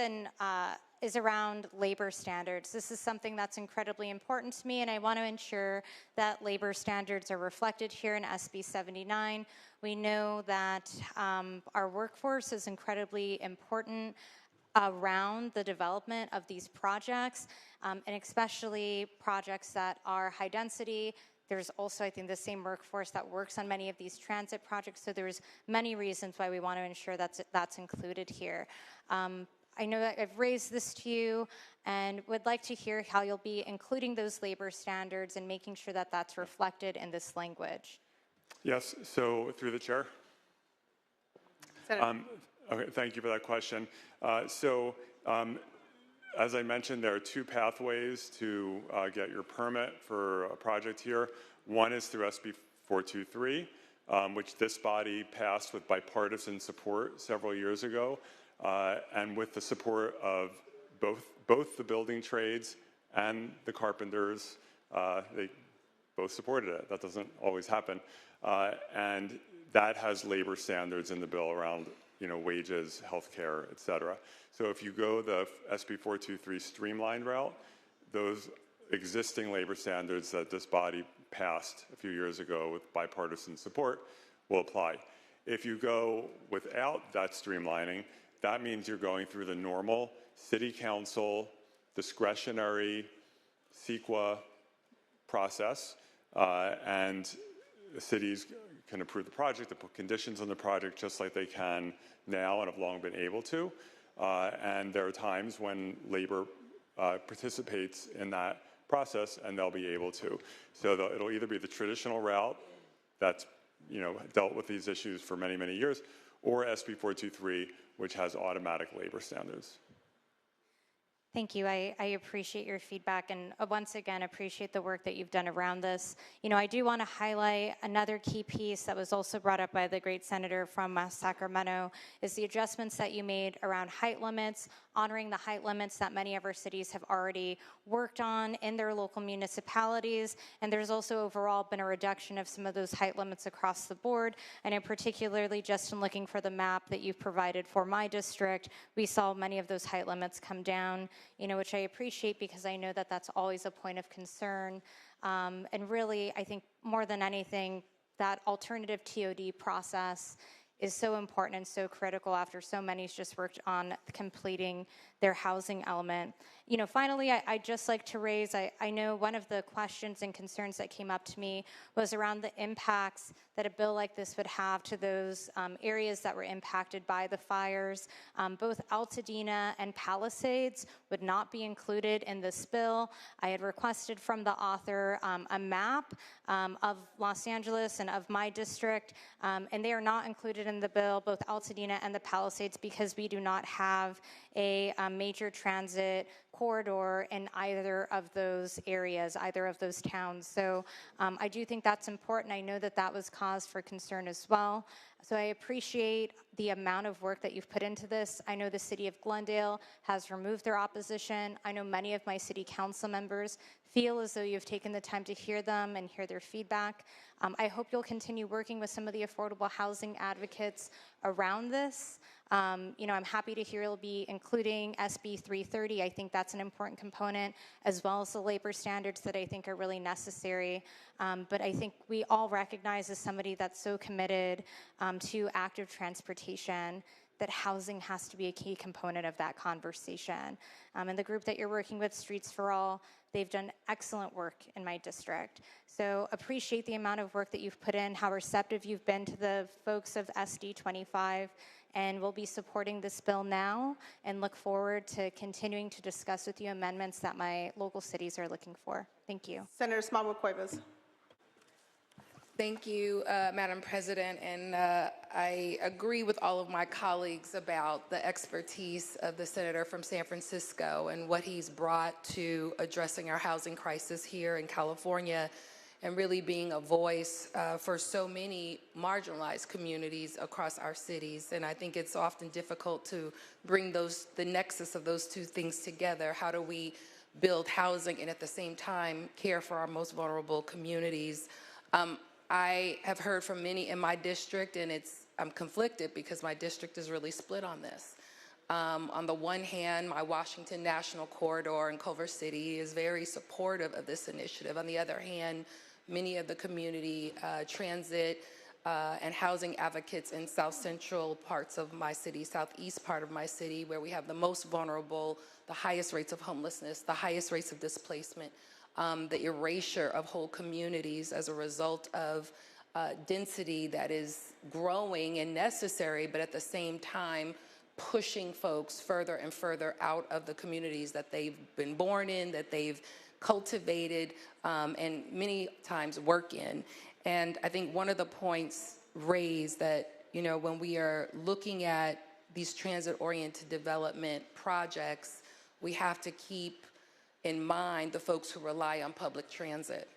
is around labor standards. This is something that's incredibly important to me, and I want to ensure that labor standards are reflected here in Sb79. We know that our workforce is incredibly important around the development of these projects, and especially projects that are high density. There's also, I think, the same workforce that works on many of these transit projects, so there's many reasons why we want to ensure that's included here. I know that I've raised this to you and would like to hear how you'll be including those labor standards and making sure that that's reflected in this language. Yes, so through the chair. Okay, thank you for that question. As I mentioned, there are two pathways to get your permit for a project here. One is through SB423, which this body passed with bipartisan support several years ago, and with the support of both the building trades and the carpenters. They both supported it. That doesn't always happen. And that has labor standards in the bill around wages, healthcare, et cetera. So if you go the SB423 streamlined route, those existing labor standards that this body passed a few years ago with bipartisan support will apply. If you go without that streamlining, that means you're going through the normal city council discretionary CEQA process, and the cities can approve the project, to put conditions on the project just like they can now and have long been able to. And there are times when labor participates in that process, and they'll be able to. So it'll either be the traditional route that's dealt with these issues for many, many years, or SB423, which has automatic labor standards. Thank you. I appreciate your feedback, and once again appreciate the work that you've done around this. I do want to highlight another key piece that was also brought up by the great senator from Sacramento, is the adjustments that you made around height limits, honoring the height limits that many of our cities have already worked on in their local municipalities. And there's also overall been a reduction of some of those height limits across the board. And in particularly, just in looking for the map that you've provided for my district, we saw many of those height limits come down, which I appreciate, because I know that that's always a point of concern. And really, I think more than anything, that alternative TOD process is so important and so critical after so many's just worked on completing their housing element. Finally, I'd just like to raise, I know one of the questions and concerns that came up to me was around the impacts that a bill like this would have to those areas that were impacted by the fires. Both Altadena and Palisades would not be included in this bill. I had requested from the author a map of Los Angeles and of my district, and they are not included in the bill, both Altadena and the Palisades, because we do not have a major transit corridor in either of those areas, either of those towns. So I do think that's important. I know that that was cause for concern as well. So I appreciate the amount of work that you've put into this. I know the city of Glendale has removed their opposition. I know many of my city council members feel as though you've taken the time to hear them and hear their feedback. I hope you'll continue working with some of the affordable housing advocates around this. You know, I'm happy to hear you'll be including Sb730. I think that's an important component, as well as the labor standards that I think are really necessary. But I think we all recognize, as somebody that's so committed to active transportation, that housing has to be a key component of that conversation. And the group that you're working with, Streets for All, they've done excellent work in my district. So appreciate the amount of work that you've put in, how receptive you've been to the folks of SD25, and we'll be supporting this bill now and look forward to continuing to discuss with you amendments that my local cities are looking for. Thank you. Senator Smallwood Cuevas. Thank you, Madam President, and I agree with all of my colleagues about the expertise of the senator from San Francisco and what he's brought to addressing our housing crisis here in California and really being a voice for so many marginalized communities across our cities. And I think it's often difficult to bring the nexus of those two things together. How do we build housing and at the same time care for our most vulnerable communities? I have heard from many in my district, and I'm conflicted because my district is really split on this. On the one hand, my Washington National Corridor in Culver City is very supportive of this initiative. On the other hand, many of the community transit and housing advocates in south central parts of my city, southeast part of my city, where we have the most vulnerable, the highest rates of homelessness, the highest rates of displacement, the erasure of whole communities as a result of density that is growing and necessary, but at the same time pushing folks further and further out of the communities that they've been born in, that they've cultivated, and many times work in. And I think one of the points raised that, you know, when we are looking at these transit-oriented development projects, we have to keep in mind the folks who rely on public transit.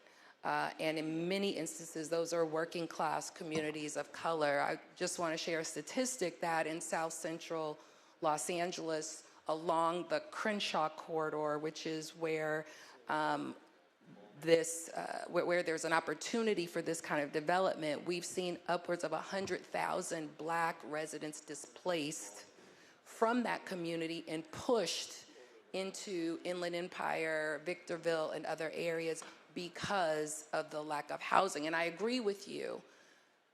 And in many instances, those are working class communities of color. I just want to share a statistic that in South Central Los Angeles, along the Crenshaw corridor, which is where where there's an opportunity for this kind of development, we've seen upwards of 100,000 Black residents displaced from that community and pushed into Inland Empire, Victorville, and other areas because of the lack of housing. And I agree with you,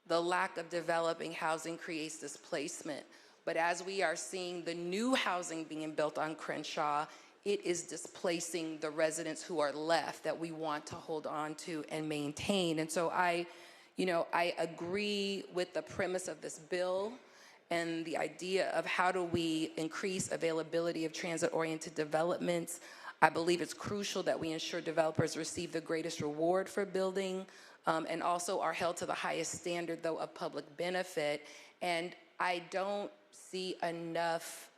the lack of developing housing creates displacement. But as we are seeing the new housing being built on Crenshaw, it is displacing the residents who are left that we want to hold on to and maintain. And so I agree with the premise of this bill and the idea of how do we increase availability of transit-oriented developments. I believe it's crucial that we ensure developers receive the greatest reward for building and also are held to the highest standard, though, of public benefit. And I don't see enough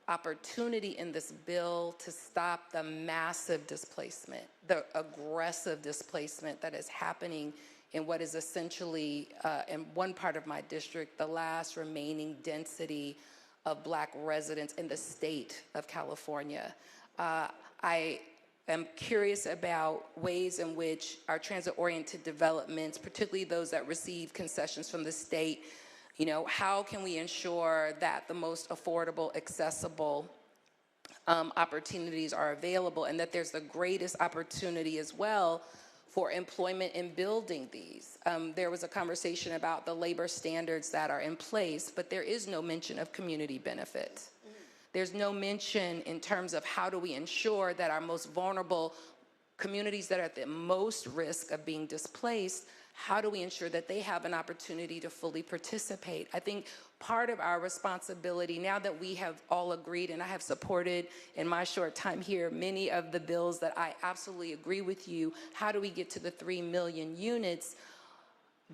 opportunity in this bill to stop the massive displacement, the aggressive displacement that is happening in what is essentially, in one part of my district, the last remaining density of Black residents in the state of California. I am curious about ways in which our transit-oriented developments, particularly those that receive concessions from the state, you know, how can we ensure that the most affordable, accessible opportunities are available, and that there's the greatest opportunity as well for employment in building these. There was a conversation about the labor standards that are in place, but there is no mention of community benefit. There's no mention in terms of how do we ensure that our most vulnerable communities that are at the most risk of being displaced, how do we ensure that they have an opportunity to fully participate? I think part of our responsibility, now that we have all agreed, and I have supported in my short time here many of the bills that I absolutely agree with you, how do we get to the 3 million units?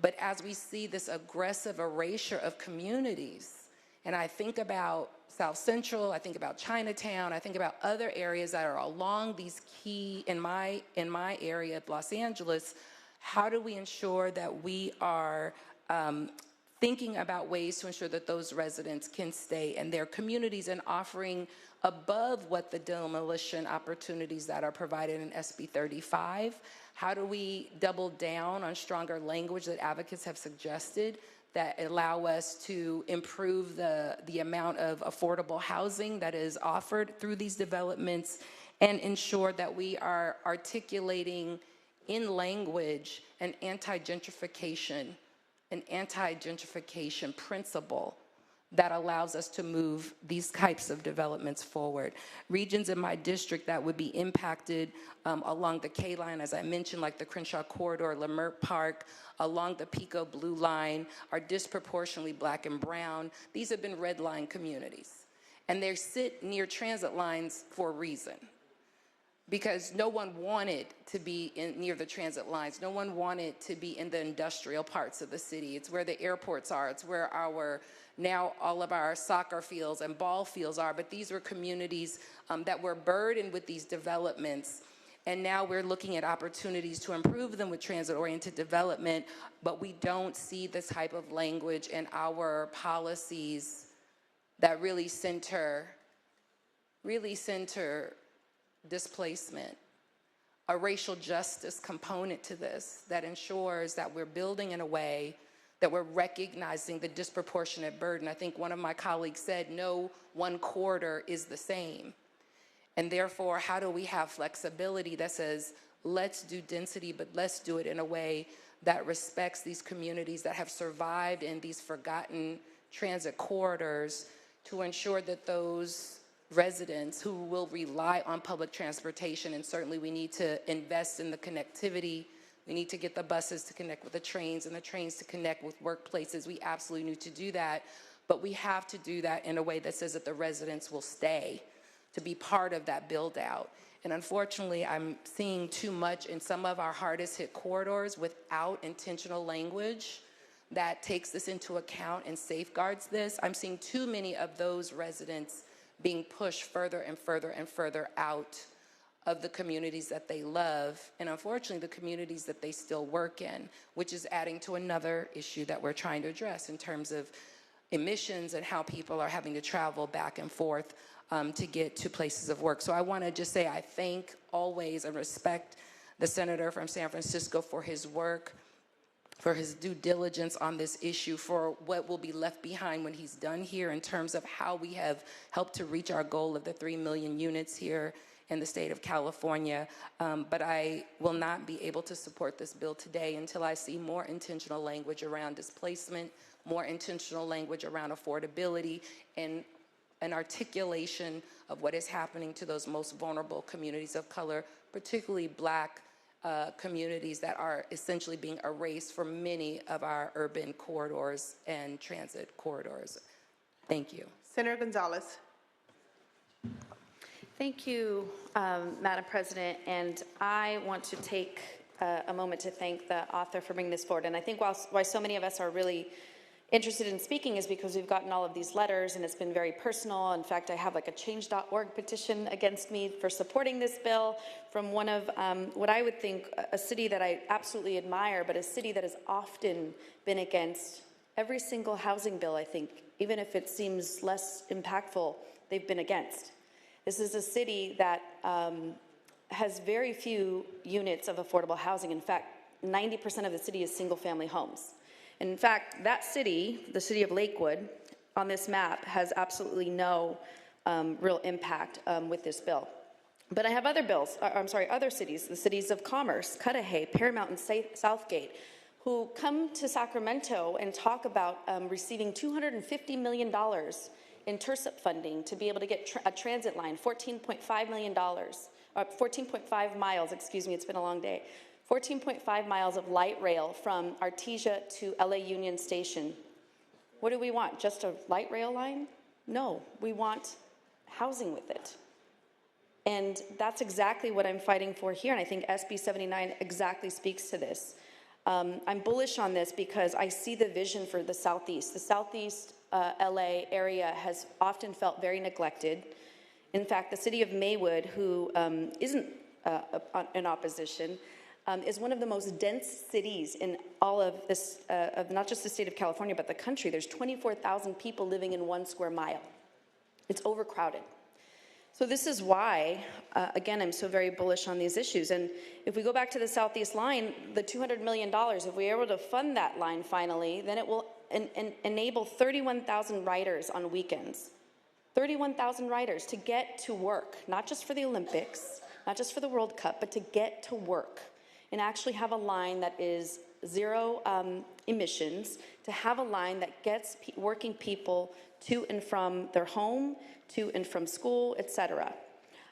But as we see this aggressive erasure of communities, and I think about South Central, I think about Chinatown, I think about other areas that are along these key, in my area of Los Angeles. How do we ensure that we are thinking about ways to ensure that those residents can stay in their communities and offering above what the demolition opportunities that are provided in SB35? How do we double down on stronger language that advocates have suggested that allow us to improve the amount of affordable housing that is offered through these developments and ensure that we are articulating in language an anti-gentrification principle that allows us to move these types of developments forward. Regions in my district that would be impacted along the K line, as I mentioned, like the Crenshaw Corridor, Leimert Park, along the Pico Blue Line, are disproportionately Black and brown. These have been red line communities, and they sit near transit lines for a reason. Because no one wanted to be near the transit lines. No one wanted to be in the industrial parts of the city. It's where the airports are. It's where now all of our soccer fields and ball fields are. But these were communities that were burdened with these developments. And now we're looking at opportunities to improve them with transit-oriented development, but we don't see this type of language in our policies that really center displacement, a racial justice component to this that ensures that we're building in a way that we're recognizing the disproportionate burden. I think one of my colleagues said, no one corridor is the same. And therefore, how do we have flexibility that says, let's do density, but let's do it in a way that respects these communities that have survived in these forgotten transit corridors to ensure that those residents who will rely on public transportation, and certainly we need to invest in the connectivity. We need to get the buses to connect with the trains and the trains to connect with workplaces. We absolutely need to do that, but we have to do that in a way that says that the residents will stay to be part of that build out. And unfortunately, I'm seeing too much in some of our hardest hit corridors without intentional language that takes this into account and safeguards this. I'm seeing too many of those residents being pushed further and further and further out of the communities that they love, and unfortunately the communities that they still work in, which is adding to another issue that we're trying to address in terms of emissions and how people are having to travel back and forth to get to places of work. So I want to just say I thank always and respect the senator from San Francisco for his work, for his due diligence on this issue, for what will be left behind when he's done here in terms of how we have helped to reach our goal of the 3 million units here in the state of California. But I will not be able to support this bill today until I see more intentional language around displacement, more intentional language around affordability, and an articulation of what is happening to those most vulnerable communities of color, particularly Black communities that are essentially being erased from many of our urban corridors and transit corridors. Thank you. Senator Gonzalez. Thank you, Madam President, and I want to take a moment to thank the author for bringing this forward. And I think why so many of us are really interested in speaking is because we've gotten all of these letters and it's been very personal. In fact, I have like a change.org petition against me for supporting this bill from one of what I would think a city that I absolutely admire, but a city that has often been against every single housing bill, I think, even if it seems less impactful, they've been against. This is a city that has very few units of affordable housing. In fact, 90% of the city is single-family homes. In fact, that city, the city of Lakewood, on this map has absolutely no real impact with this bill. But I have other bills, other cities, the cities of Commerce, Cudahy, Paramount, and Southgate, who come to Sacramento and talk about receiving $250 million in TIRSIP funding to be able to get a transit line, $14.5 million, 14.5 miles, excuse me, it's been a long day. 14.5 miles of light rail from Artesia to LA Union Station. What do we want? Just a light rail line? No, we want housing with it. And that's exactly what I'm fighting for here, and I think SB79 exactly speaks to this. I'm bullish on this because I see the vision for the Southeast. The Southeast LA area has often felt very neglected. In fact, the city of Maywood, who isn't in opposition, is one of the most dense cities in all of this, of not just the state of California, but the country. There's 24,000 people living in 1 square mile. It's overcrowded. So this is why, again, I'm so very bullish on these issues. And if we go back to the Southeast line, the $200 million, if we're able to fund that line finally, then it will enable 31,000 riders on weekends. 31,000 riders to get to work, not just for the Olympics, not just for the World Cup, but to get to work and actually have a line that is zero emissions, to have a line that gets working people to and from their home, to and from school, etc.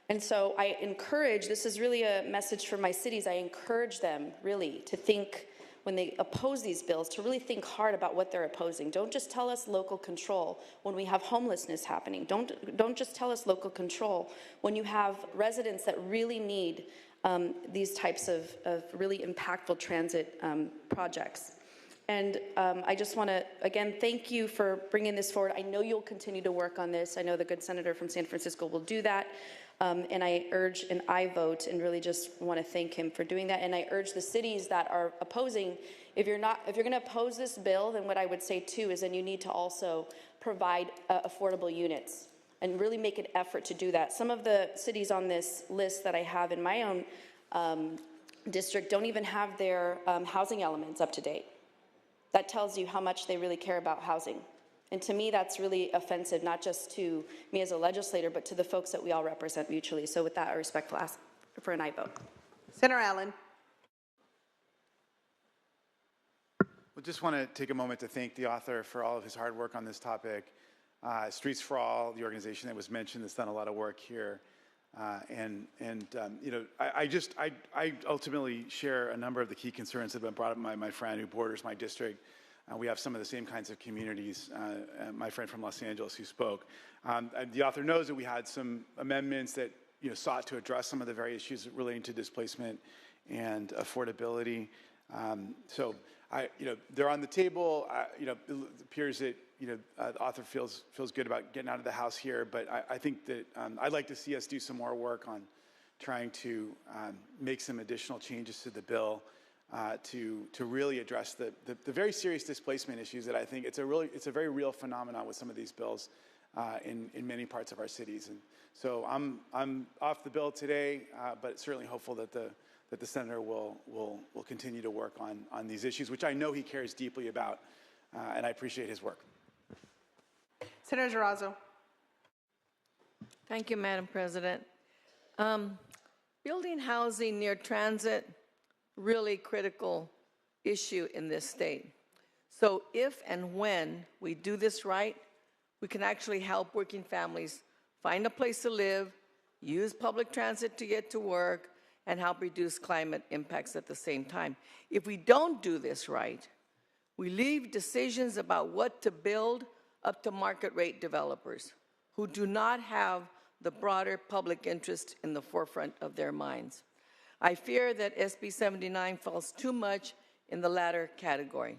And so I encourage, this is really a message for my cities, I encourage them really to think, when they oppose these bills, to really think hard about what they're opposing. Don't just tell us local control when we have homelessness happening. Don't just tell us local control when you have residents that really need these types of really impactful transit projects. And I just want to, again, thank you for bringing this forward. I know you'll continue to work on this. I know the good senator from San Francisco will do that. And I urge an aye vote and really just want to thank him for doing that. And I urge the cities that are opposing, if you're going to oppose this bill, then what I would say too is then you need to also provide affordable units and really make an effort to do that. Some of the cities on this list that I have in my own district don't even have their housing elements up to date. That tells you how much they really care about housing. And to me, that's really offensive, not just to me as a legislator, but to the folks that we all represent mutually. So with that, I respectfully ask for an aye vote. Senator Allen. I just want to take a moment to thank the author for all of his hard work on this topic. Streets for All, the organization that was mentioned, has done a lot of work here. You know, I ultimately share a number of the key concerns that have been brought up by my friend who borders my district. We have some of the same kinds of communities, my friend from Los Angeles who spoke. The author knows that we had some amendments that sought to address some of the very issues relating to displacement and affordability. They're on the table. It appears that the author feels good about getting out of the House here, but I think that I'd like to see us do some more work on trying to make some additional changes to the bill to really address the very serious displacement issues that I think it's a very real phenomenon with some of these bills in many parts of our cities. And so I'm off the bill today, but certainly hopeful that the senator will continue to work on these issues, which I know he cares deeply about, and I appreciate his work. Senator Durazo. Thank you, Madam President. Building housing near transit, really critical issue in this state. So if and when we do this right, we can actually help working families find a place to live, use public transit to get to work, and help reduce climate impacts at the same time. If we don't do this right, we leave decisions about what to build up to market rate developers who do not have the broader public interest in the forefront of their minds. I fear that Sb79 falls too much in the latter category.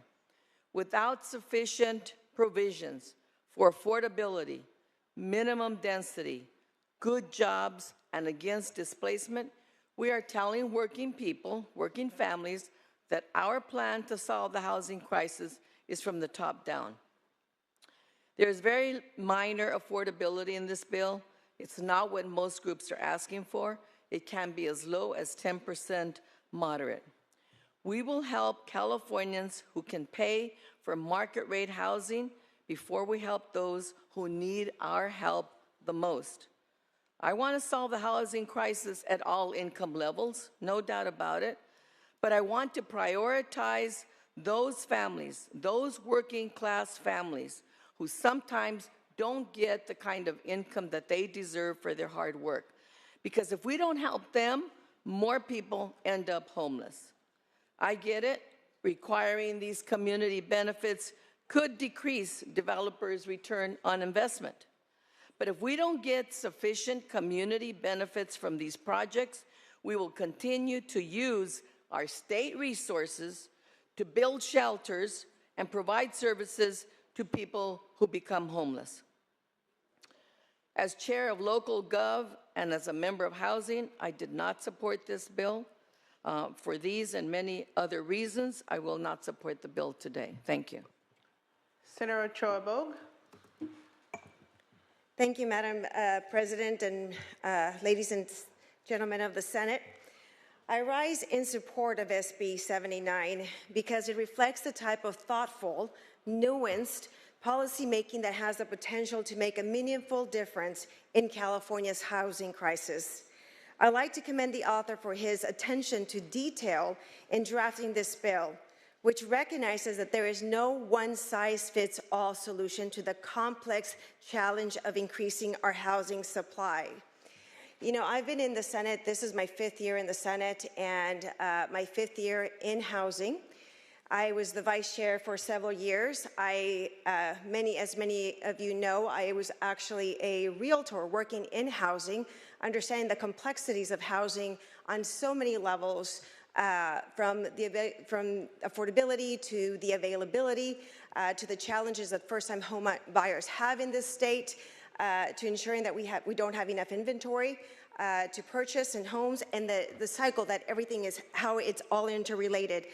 Without sufficient provisions for affordability, minimum density, good jobs, and against displacement, we are telling working people, working families, that our plan to solve the housing crisis is from the top down. There's very minor affordability in this bill. It's not what most groups are asking for. It can be as low as 10% moderate. We will help Californians who can pay for market rate housing before we help those who need our help the most. I want to solve the housing crisis at all income levels, no doubt about it, but I want to prioritize those families, those working class families who sometimes don't get the kind of income that they deserve for their hard work. Because if we don't help them, more people end up homeless. I get it, requiring these community benefits could decrease developers' return on investment. But if we don't get sufficient community benefits from these projects, we will continue to use our state resources to build shelters and provide services to people who become homeless. As chair of local gov and as a member of housing, I did not support this bill. For these and many other reasons, I will not support the bill today. Thank you. Senator Ochoa Bogue. Thank you, Madam President, and ladies and gentlemen of the Senate. I rise in support of Sb79 because it reflects the type of thoughtful, nuanced policymaking that has the potential to make a meaningful difference in California's housing crisis. I'd like to commend the author for his attention to detail in drafting this bill, which recognizes that there is no one-size-fits-all solution to the complex challenge of increasing our housing supply. You know, I've been in the Senate, this is my 5th year in the Senate, and my 5th year in housing. I was the vice chair for several years. As many of you know, I was actually a realtor working in housing, understanding the complexities of housing on so many levels, from affordability to the availability, to the challenges that first-time home buyers have in this state, to ensuring that we don't have enough inventory to purchase in homes, and the cycle that everything is, how it's all interrelated.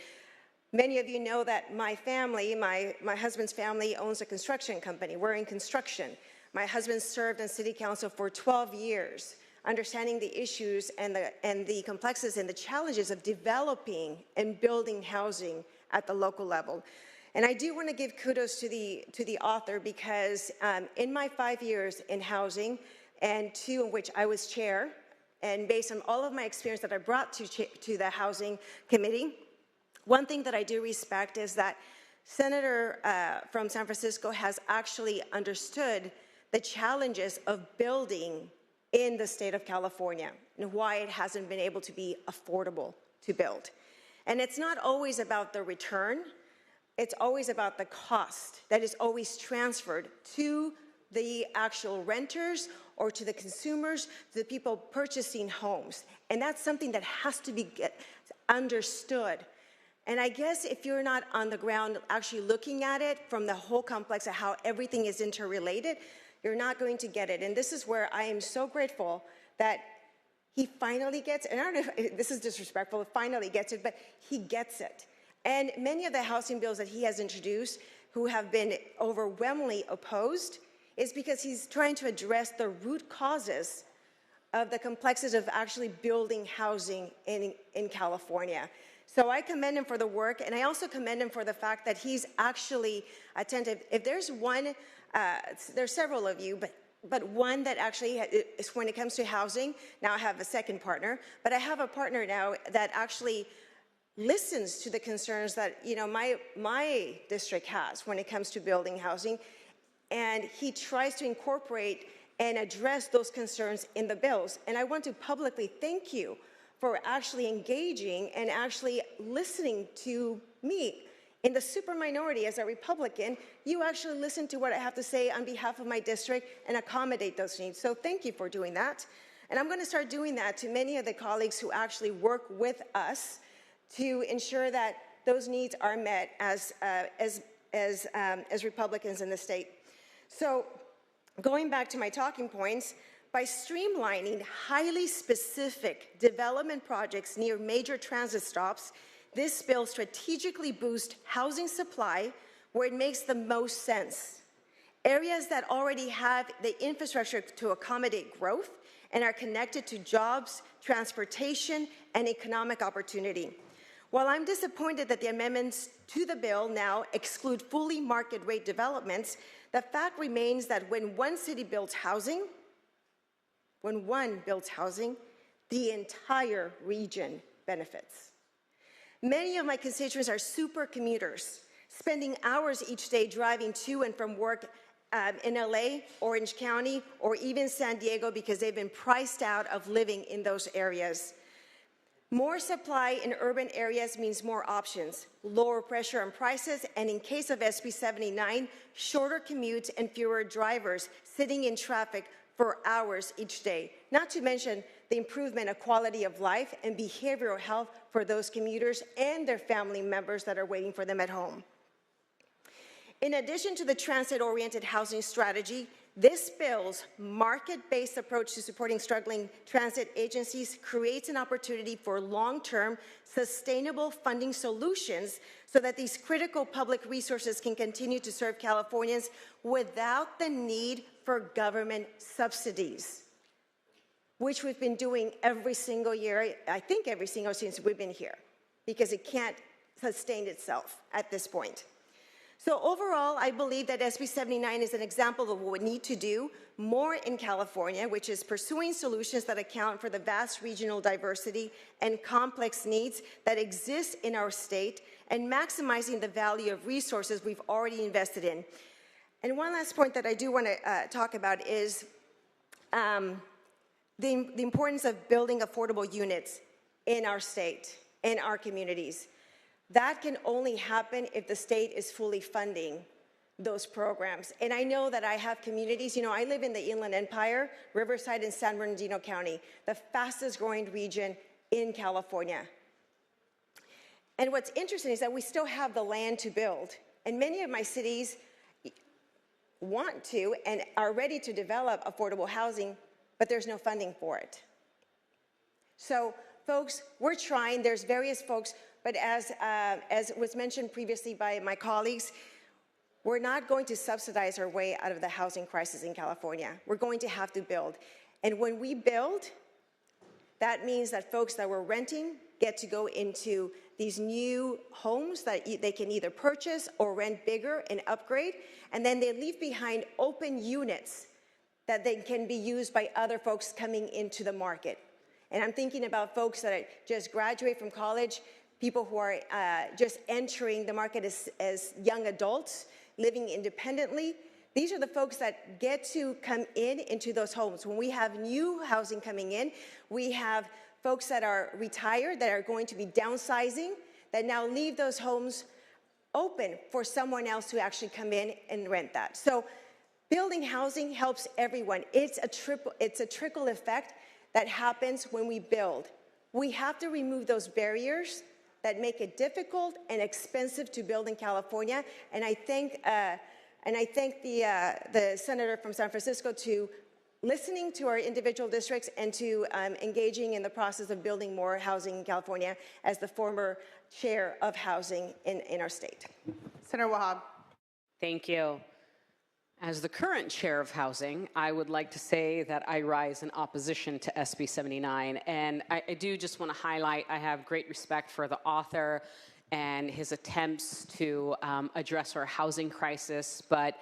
Many of you know that my family, my husband's family owns a construction company. We're in construction. My husband served on city council for 12 years, understanding the issues and the complexities and the challenges of developing and building housing at the local level. And I do want to give kudos to the author because in my 5 years in housing, and 2 in which I was chair, and based on all of my experience that I brought to the Housing Committee, one thing that I do respect is that Senator from San Francisco has actually understood the challenges of building in the state of California and why it hasn't been able to be affordable to build. And it's not always about the return, it's always about the cost that is always transferred to the actual renters or to the consumers, to the people purchasing homes. And that's something that has to be understood. And I guess if you're not on the ground actually looking at it from the whole complex of how everything is interrelated, you're not going to get it. And this is where I am so grateful that he finally gets it. And I don't know if this is disrespectful, finally gets it, but he gets it. And many of the housing bills that he has introduced who have been overwhelmingly opposed is because he's trying to address the root causes of the complexities of actually building housing in California. So I commend him for the work, and I also commend him for the fact that he's actually attentive. If there's one, there's several of you, but one that actually is when it comes to housing, now I have a second partner, but I have a partner now that actually listens to the concerns that, you know, my district has when it comes to building housing, and he tries to incorporate and address those concerns in the bills. And I want to publicly thank you for actually engaging and actually listening to me. In the super minority as a Republican, you actually listen to what I have to say on behalf of my district and accommodate those needs. So thank you for doing that. And I'm going to start doing that to many of the colleagues who actually work with us to ensure that those needs are met as Republicans in the state. So going back to my talking points, by streamlining highly specific development projects near major transit stops, this bill strategically boosts housing supply where it makes the most sense. Areas that already have the infrastructure to accommodate growth and are connected to jobs, transportation, and economic opportunity. While I'm disappointed that the amendments to the bill now exclude fully market rate developments, the fact remains that when one city builds housing, the entire region benefits. Many of my constituents are super commuters, spending hours each day driving to and from work in LA, Orange County, or even San Diego because they've been priced out of living in those areas. More supply in urban areas means more options, lower pressure on prices, and in case of Sb79, shorter commutes and fewer drivers sitting in traffic for hours each day, not to mention the improvement of quality of life and behavioral health for those commuters and their family members that are waiting for them at home. In addition to the transit-oriented housing strategy, this bill's market-based approach to supporting struggling transit agencies creates an opportunity for long-term, sustainable funding solutions so that these critical public resources can continue to serve Californians without the need for government subsidies, which we've been doing every single year, I think every single since we've been here, because it can't sustain itself at this point. So overall, I believe that Sb79 is an example of what we need to do more in California, which is pursuing solutions that account for the vast regional diversity and complex needs that exist in our state and maximizing the value of resources we've already invested in. And one last point that I do want to talk about is the importance of building affordable units in our state, in our communities. That can only happen if the state is fully funding those programs. And I know that I have communities, you know, I live in the Inland Empire, Riverside and San Bernardino County, the fastest growing region in California. And what's interesting is that we still have the land to build. And many of my cities want to and are ready to develop affordable housing, but there's no funding for it. So folks, we're trying, there's various folks, but as was mentioned previously by my colleagues, we're not going to subsidize our way out of the housing crisis in California. We're going to have to build. And when we build, that means that folks that were renting get to go into these new homes that they can either purchase or rent bigger and upgrade, and then they leave behind open units that they can be used by other folks coming into the market. And I'm thinking about folks that just graduate from college, people who are just entering the market as young adults, living independently. These are the folks that get to come into those homes. When we have new housing coming in, we have folks that are retired, that are going to be downsizing, that now leave those homes open for someone else to actually come in and rent that. So building housing helps everyone. It's a trickle effect that happens when we build. We have to remove those barriers that make it difficult and expensive to build in California. And I thank the senator from San Francisco to listening to our individual districts and to engaging in the process of building more housing in California as the former chair of housing in our state. Senator Wahab. Thank you. As the current chair of housing, I would like to say that I rise in opposition to Sb79. And I do just want to highlight, I have great respect for the author and his attempts to address our housing crisis. But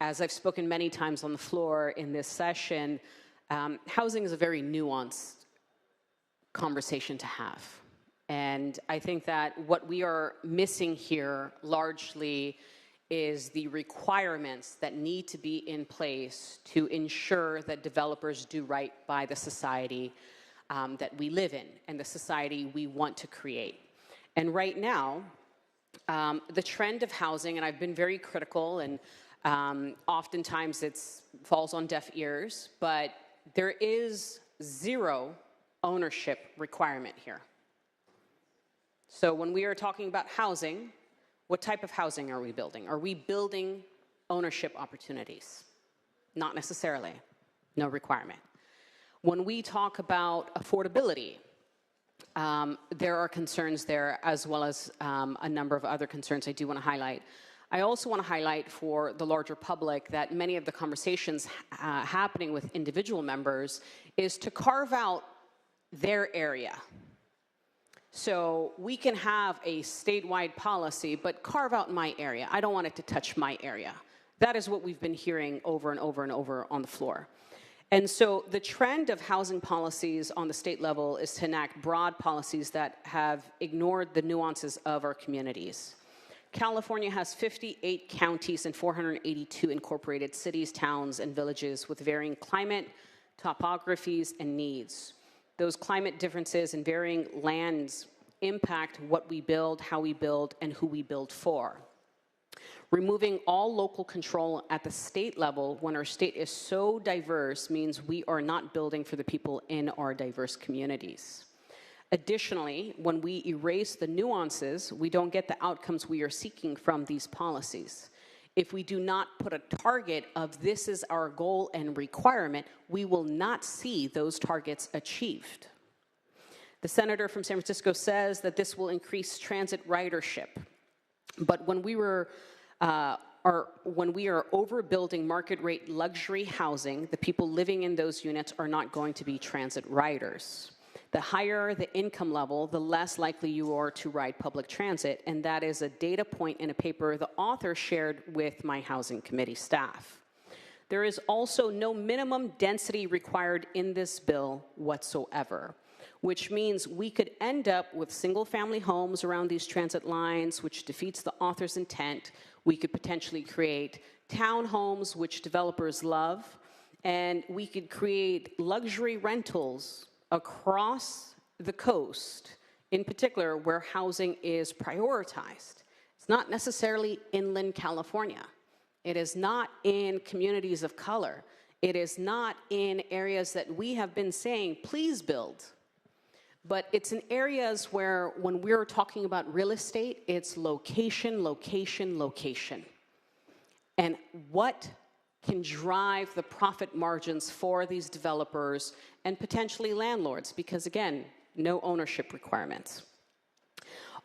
as I've spoken many times on the floor in this session, housing is a very nuanced conversation to have. And I think that what we are missing here largely is the requirements that need to be in place to ensure that developers do right by the society that we live in and the society we want to create. And right now, the trend of housing, and I've been very critical, and oftentimes it falls on deaf ears, but there is zero ownership requirement here. So when we are talking about housing, what type of housing are we building? Are we building ownership opportunities? Not necessarily, no requirement. When we talk about affordability, there are concerns there as well as a number of other concerns I do want to highlight. I also want to highlight for the larger public that many of the conversations happening with individual members is to carve out their area. So we can have a statewide policy, but carve out my area. I don't want it to touch my area. That is what we've been hearing over and over and over on the floor. And so the trend of housing policies on the state level is to enact broad policies that have ignored the nuances of our communities. California has 58 counties and 482 incorporated cities, towns, and villages with varying climate, topographies, and needs. Those climate differences and varying lands impact what we build, how we build, and who we build for. Removing all local control at the state level when our state is so diverse means we are not building for the people in our diverse communities. Additionally, when we erase the nuances, we don't get the outcomes we are seeking from these policies. If we do not put a target of this is our goal and requirement, we will not see those targets achieved. The senator from San Francisco says that this will increase transit ridership. But when we are overbuilding market rate luxury housing, the people living in those units are not going to be transit riders. The higher the income level, the less likely you are to ride public transit, and that is a data point in a paper the author shared with my Housing Committee staff. There is also no minimum density required in this bill whatsoever, which means we could end up with single-family homes around these transit lines, which defeats the author's intent. We could potentially create townhomes, which developers love, and we could create luxury rentals across the coast, in particular where housing is prioritized. It's not necessarily inland California. It is not in communities of color. It is not in areas that we have been saying, please build. But it's in areas where when we're talking about real estate, it's location, location, location. And what can drive the profit margins for these developers and potentially landlords, because again, no ownership requirements.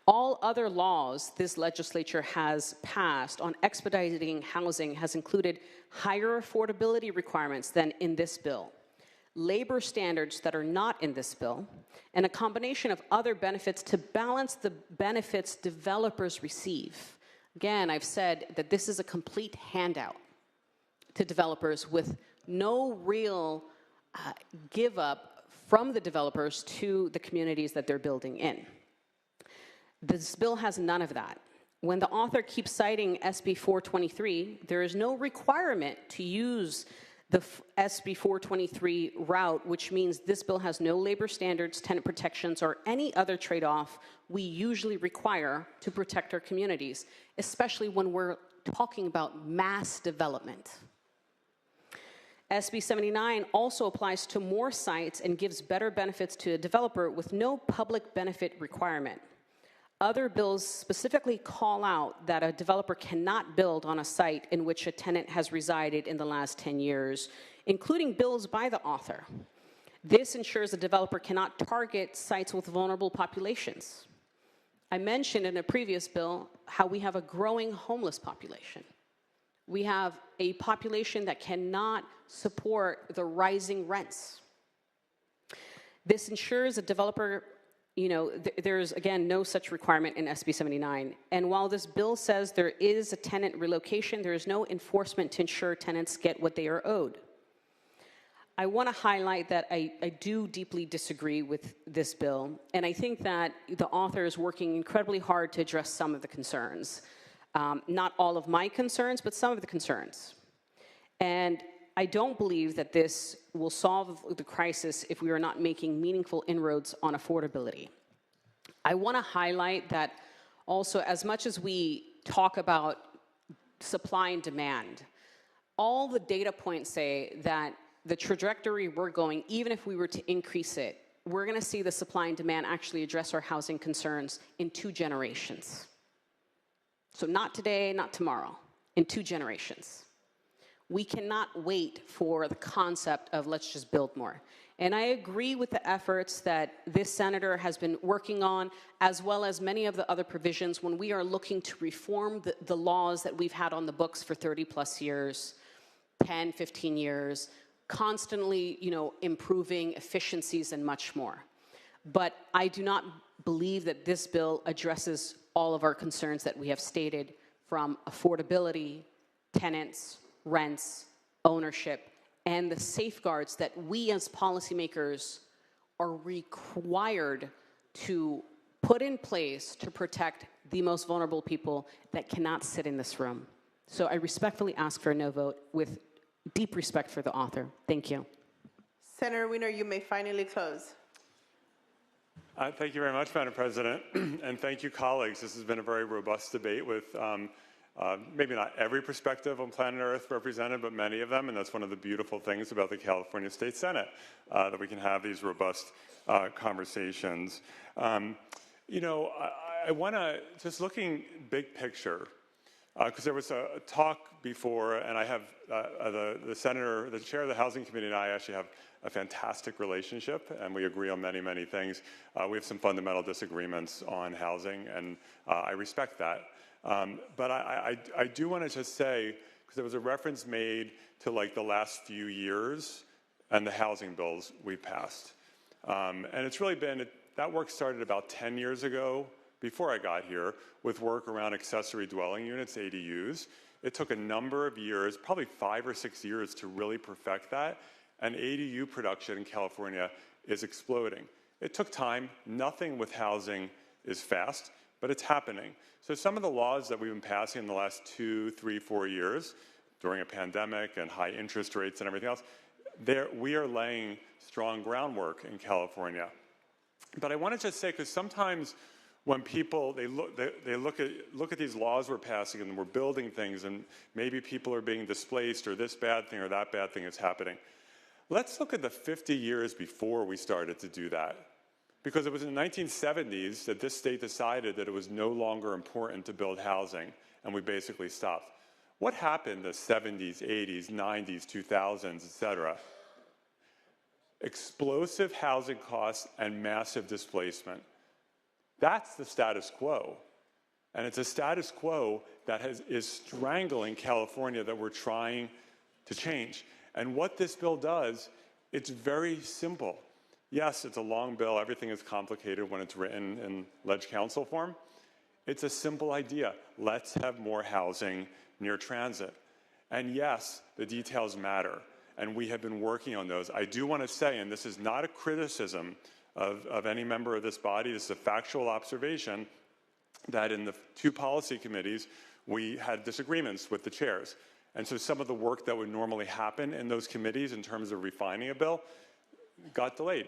All other laws this legislature has passed on expediting housing has included higher affordability requirements than in this bill, labor standards that are not in this bill, and a combination of other benefits to balance the benefits developers receive. Again, I've said that this is a complete handout to developers with no real give up from the developers to the communities that they're building in. This bill has none of that. When the author keeps citing SB 423, there is no requirement to use the SB 423 route, which means this bill has no labor standards, tenant protections, or any other trade-off we usually require to protect our communities, especially when we're talking about mass development. Sb79 also applies to more sites and gives better benefits to a developer with no public benefit requirement. Other bills specifically call out that a developer cannot build on a site in which a tenant has resided in the last 10 years, including bills by the author. This ensures a developer cannot target sites with vulnerable populations. I mentioned in a previous bill how we have a growing homeless population. We have a population that cannot support the rising rents. This ensures a developer, there's again no such requirement in SB 79. And while this bill says there is a tenant relocation, there is no enforcement to ensure tenants get what they are owed. I want to highlight that I do deeply disagree with this bill, and I think that the author is working incredibly hard to address some of the concerns. Not all of my concerns, but some of the concerns. And I don't believe that this will solve the crisis if we are not making meaningful inroads on affordability. I want to highlight that also, as much as we talk about supply and demand, all the data points say that the trajectory we're going, even if we were to increase it, we're going to see the supply and demand actually address our housing concerns in 2 generations. So not today, not tomorrow, in 2 generations. We cannot wait for the concept of let's just build more. And I agree with the efforts that this senator has been working on, as well as many of the other provisions when we are looking to reform the laws that we've had on the books for 30 plus years, 10, 15 years, constantly, improving efficiencies and much more. But I do not believe that this bill addresses all of our concerns that we have stated, from affordability, tenants, rents, ownership, and the safeguards that we as policymakers are required to put in place to protect the most vulnerable people that cannot sit in this room. So I respectfully ask for a no vote with deep respect for the author. Thank you. Senator Wiener, you may finally close. Thank you very much, Madam President, and thank you, colleagues. This has been a very robust debate with maybe not every perspective on planet Earth represented, but many of them, and that's one of the beautiful things about the California State Senate, that we can have these robust conversations. You know, I want to, just looking big picture, because there was a talk before, and I have the senator, the chair of the Housing Committee and I actually have a fantastic relationship, and we agree on many, many things. We have some fundamental disagreements on housing, and I respect that. But I do want to just say, because there was a reference made to like the last few years and the housing bills we passed. And it's really been, that work started about 10 years ago, before I got here, with work around accessory dwelling units, ADUs. It took a number of years, probably 5 or 6 years, to really perfect that. And ADU production in California is exploding. It took time. Nothing with housing is fast, but it's happening. So some of the laws that we've been passing in the last 2, 3, 4 years, during a pandemic and high interest rates and everything else, we are laying strong groundwork in California. But I want to just say, because sometimes when people, they look at these laws we're passing and we're building things, and maybe people are being displaced, or this bad thing or that bad thing is happening. Let's look at the 50 years before we started to do that. Because it was in the 1970s that this state decided that it was no longer important to build housing, and we basically stopped. What happened in the 70s, 80s, 90s, 2000s, et cetera? Explosive housing costs and massive displacement. That's the status quo. And it's a status quo that is strangling California that we're trying to change. And what this bill does, it's very simple. Yes, it's a long bill. Everything is complicated when it's written in ledge council form. It's a simple idea. Let's have more housing near transit. And yes, the details matter. And we have been working on those. I do want to say, and this is not a criticism of any member of this body, this is a factual observation, that in the 2 policy committees, we had disagreements with the chairs. And so some of the work that would normally happen in those committees in terms of refining a bill got delayed.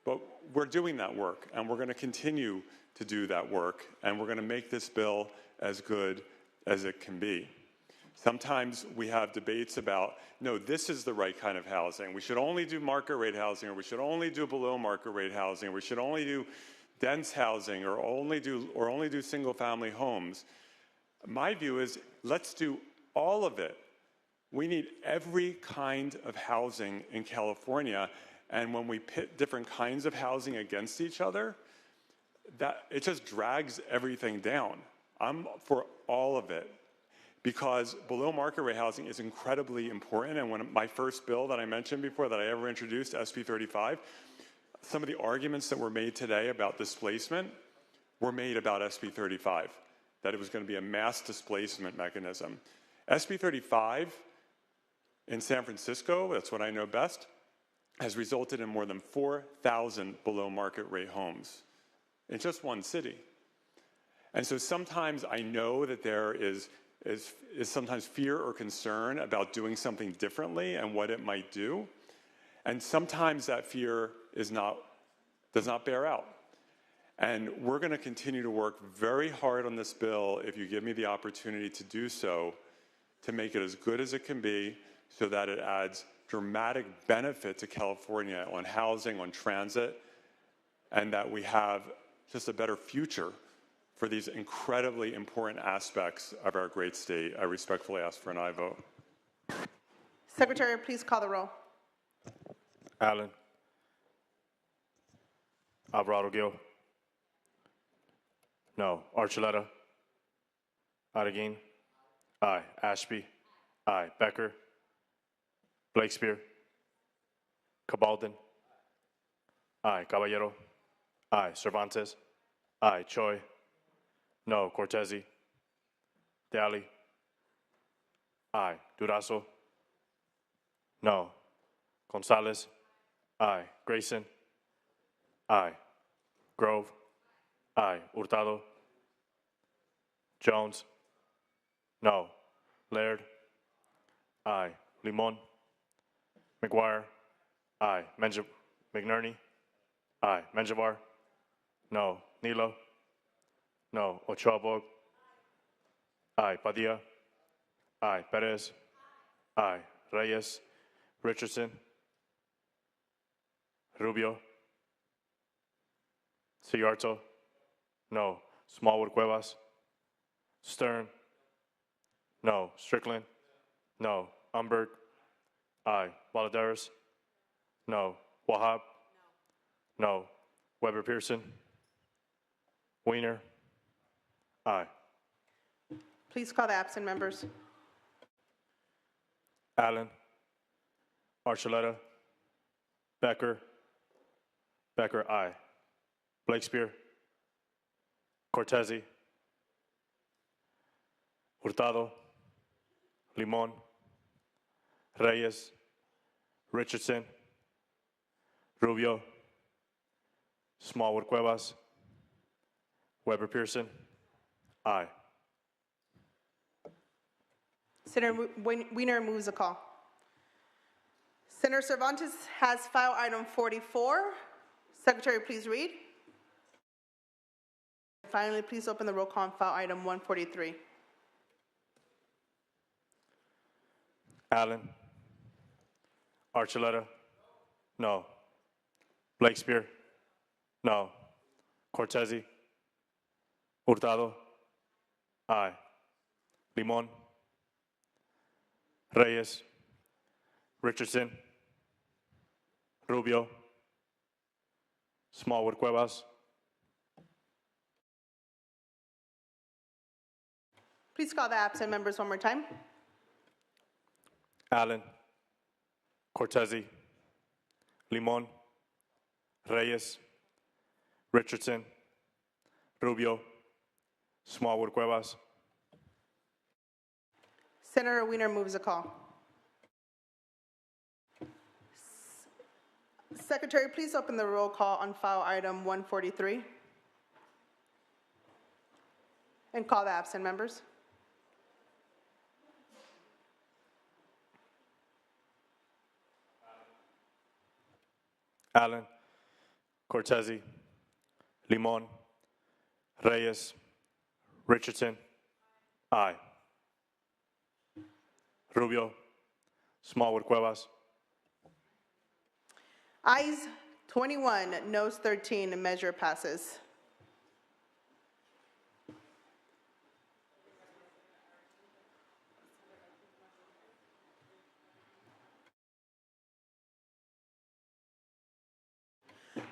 But we're doing that work, and we're going to continue to do that work, and we're going to make this bill as good as it can be. Sometimes we have debates about, no, this is the right kind of housing. We should only do market rate housing, or we should only do below market rate housing, or we should only do dense housing, or only do single family homes. My view is, let's do all of it. We need every kind of housing in California, and when we pit different kinds of housing against each other, it just drags everything down. I'm for all of it, because below market rate housing is incredibly important. And when my first bill that I mentioned before that I ever introduced, Sb79, some of the arguments that were made today about displacement were made about Sb79, that it was going to be a mass displacement mechanism. Sb79 in San Francisco, that's what I know best, has resulted in more than 4,000 below market rate homes in just one city. And so sometimes I know that there is sometimes fear or concern about doing something differently and what it might do. And sometimes that fear does not bear out. And we're going to continue to work very hard on this bill, if you give me the opportunity to do so, to make it as good as it can be, so that it adds dramatic benefit to California on housing, on transit, and that we have just a better future for these incredibly important aspects of our great state. I respectfully ask for an aye vote. Secretary, please call the roll. Allen. Alvarado Gil. No. Archuleta. Adeguin. Aye. Ashby. Aye. Becker. Blakespear. Cabalden. Aye. Caballero. Aye. Cervantes. Aye. Choi. No. Cortese. Daly. Aye. Durazo. No. Gonzalez. Aye. Grayson. Aye. Grove. Aye. Hurtado. Jones. No. Laird. Aye. Limon. McGuire. Aye. McNerney. Aye. Menjivar. No. Nilo. No. Ochoa-Borg. Aye. Padilla. Aye. Perez. Aye. Reyes. Richardson. Rubio. Ciarto. No. Smallwood Cuevas. Stern. No. Strickland. No. Umberg. Aye. Valadares. No. Wahab. No. Weber Pearson. Weiner. Aye. Please call the absent members. Allen. Archuleta. Becker. Becker, aye. Blakespear. Cortese. Hurtado. Limon. Reyes. Richardson. Rubio. Smallwood Cuevas. Weber Pearson. Aye. Senator Weiner moves a call. Senator Cervantes has file item 44. Secretary, please read. Finally, please open the roll call on file item 143. Allen. Archuleta. No. Blakespear. No. Cortese. Hurtado. Aye. Limon. Reyes. Richardson. Rubio. Smallwood Cuevas. Please call the absent members one more time. Allen. Cortese. Limon. Reyes. Richardson. Rubio. Smallwood Cuevas. Senator Weiner moves a call. Secretary, please open the roll call on file item 143 and call the absent members. Allen. Cortese. Limon. Reyes. Richardson. Aye. Rubio. Smallwood Cuevas. Ayes 21, noes 13, and measure passes.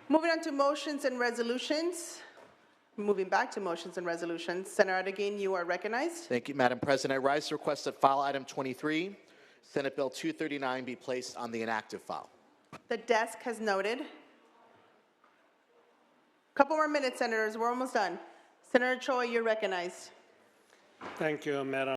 Moving on to motions and resolutions. Moving back to motions and resolutions. Senator Adegain, you are recognized. Thank you, Madam President. I rise to request that file item 23, Senate Bill 239, be placed on the inactive file. The desk has noted. Couple more minutes, senators. We're almost done. Senator Choi, you're recognized. Thank you, Madam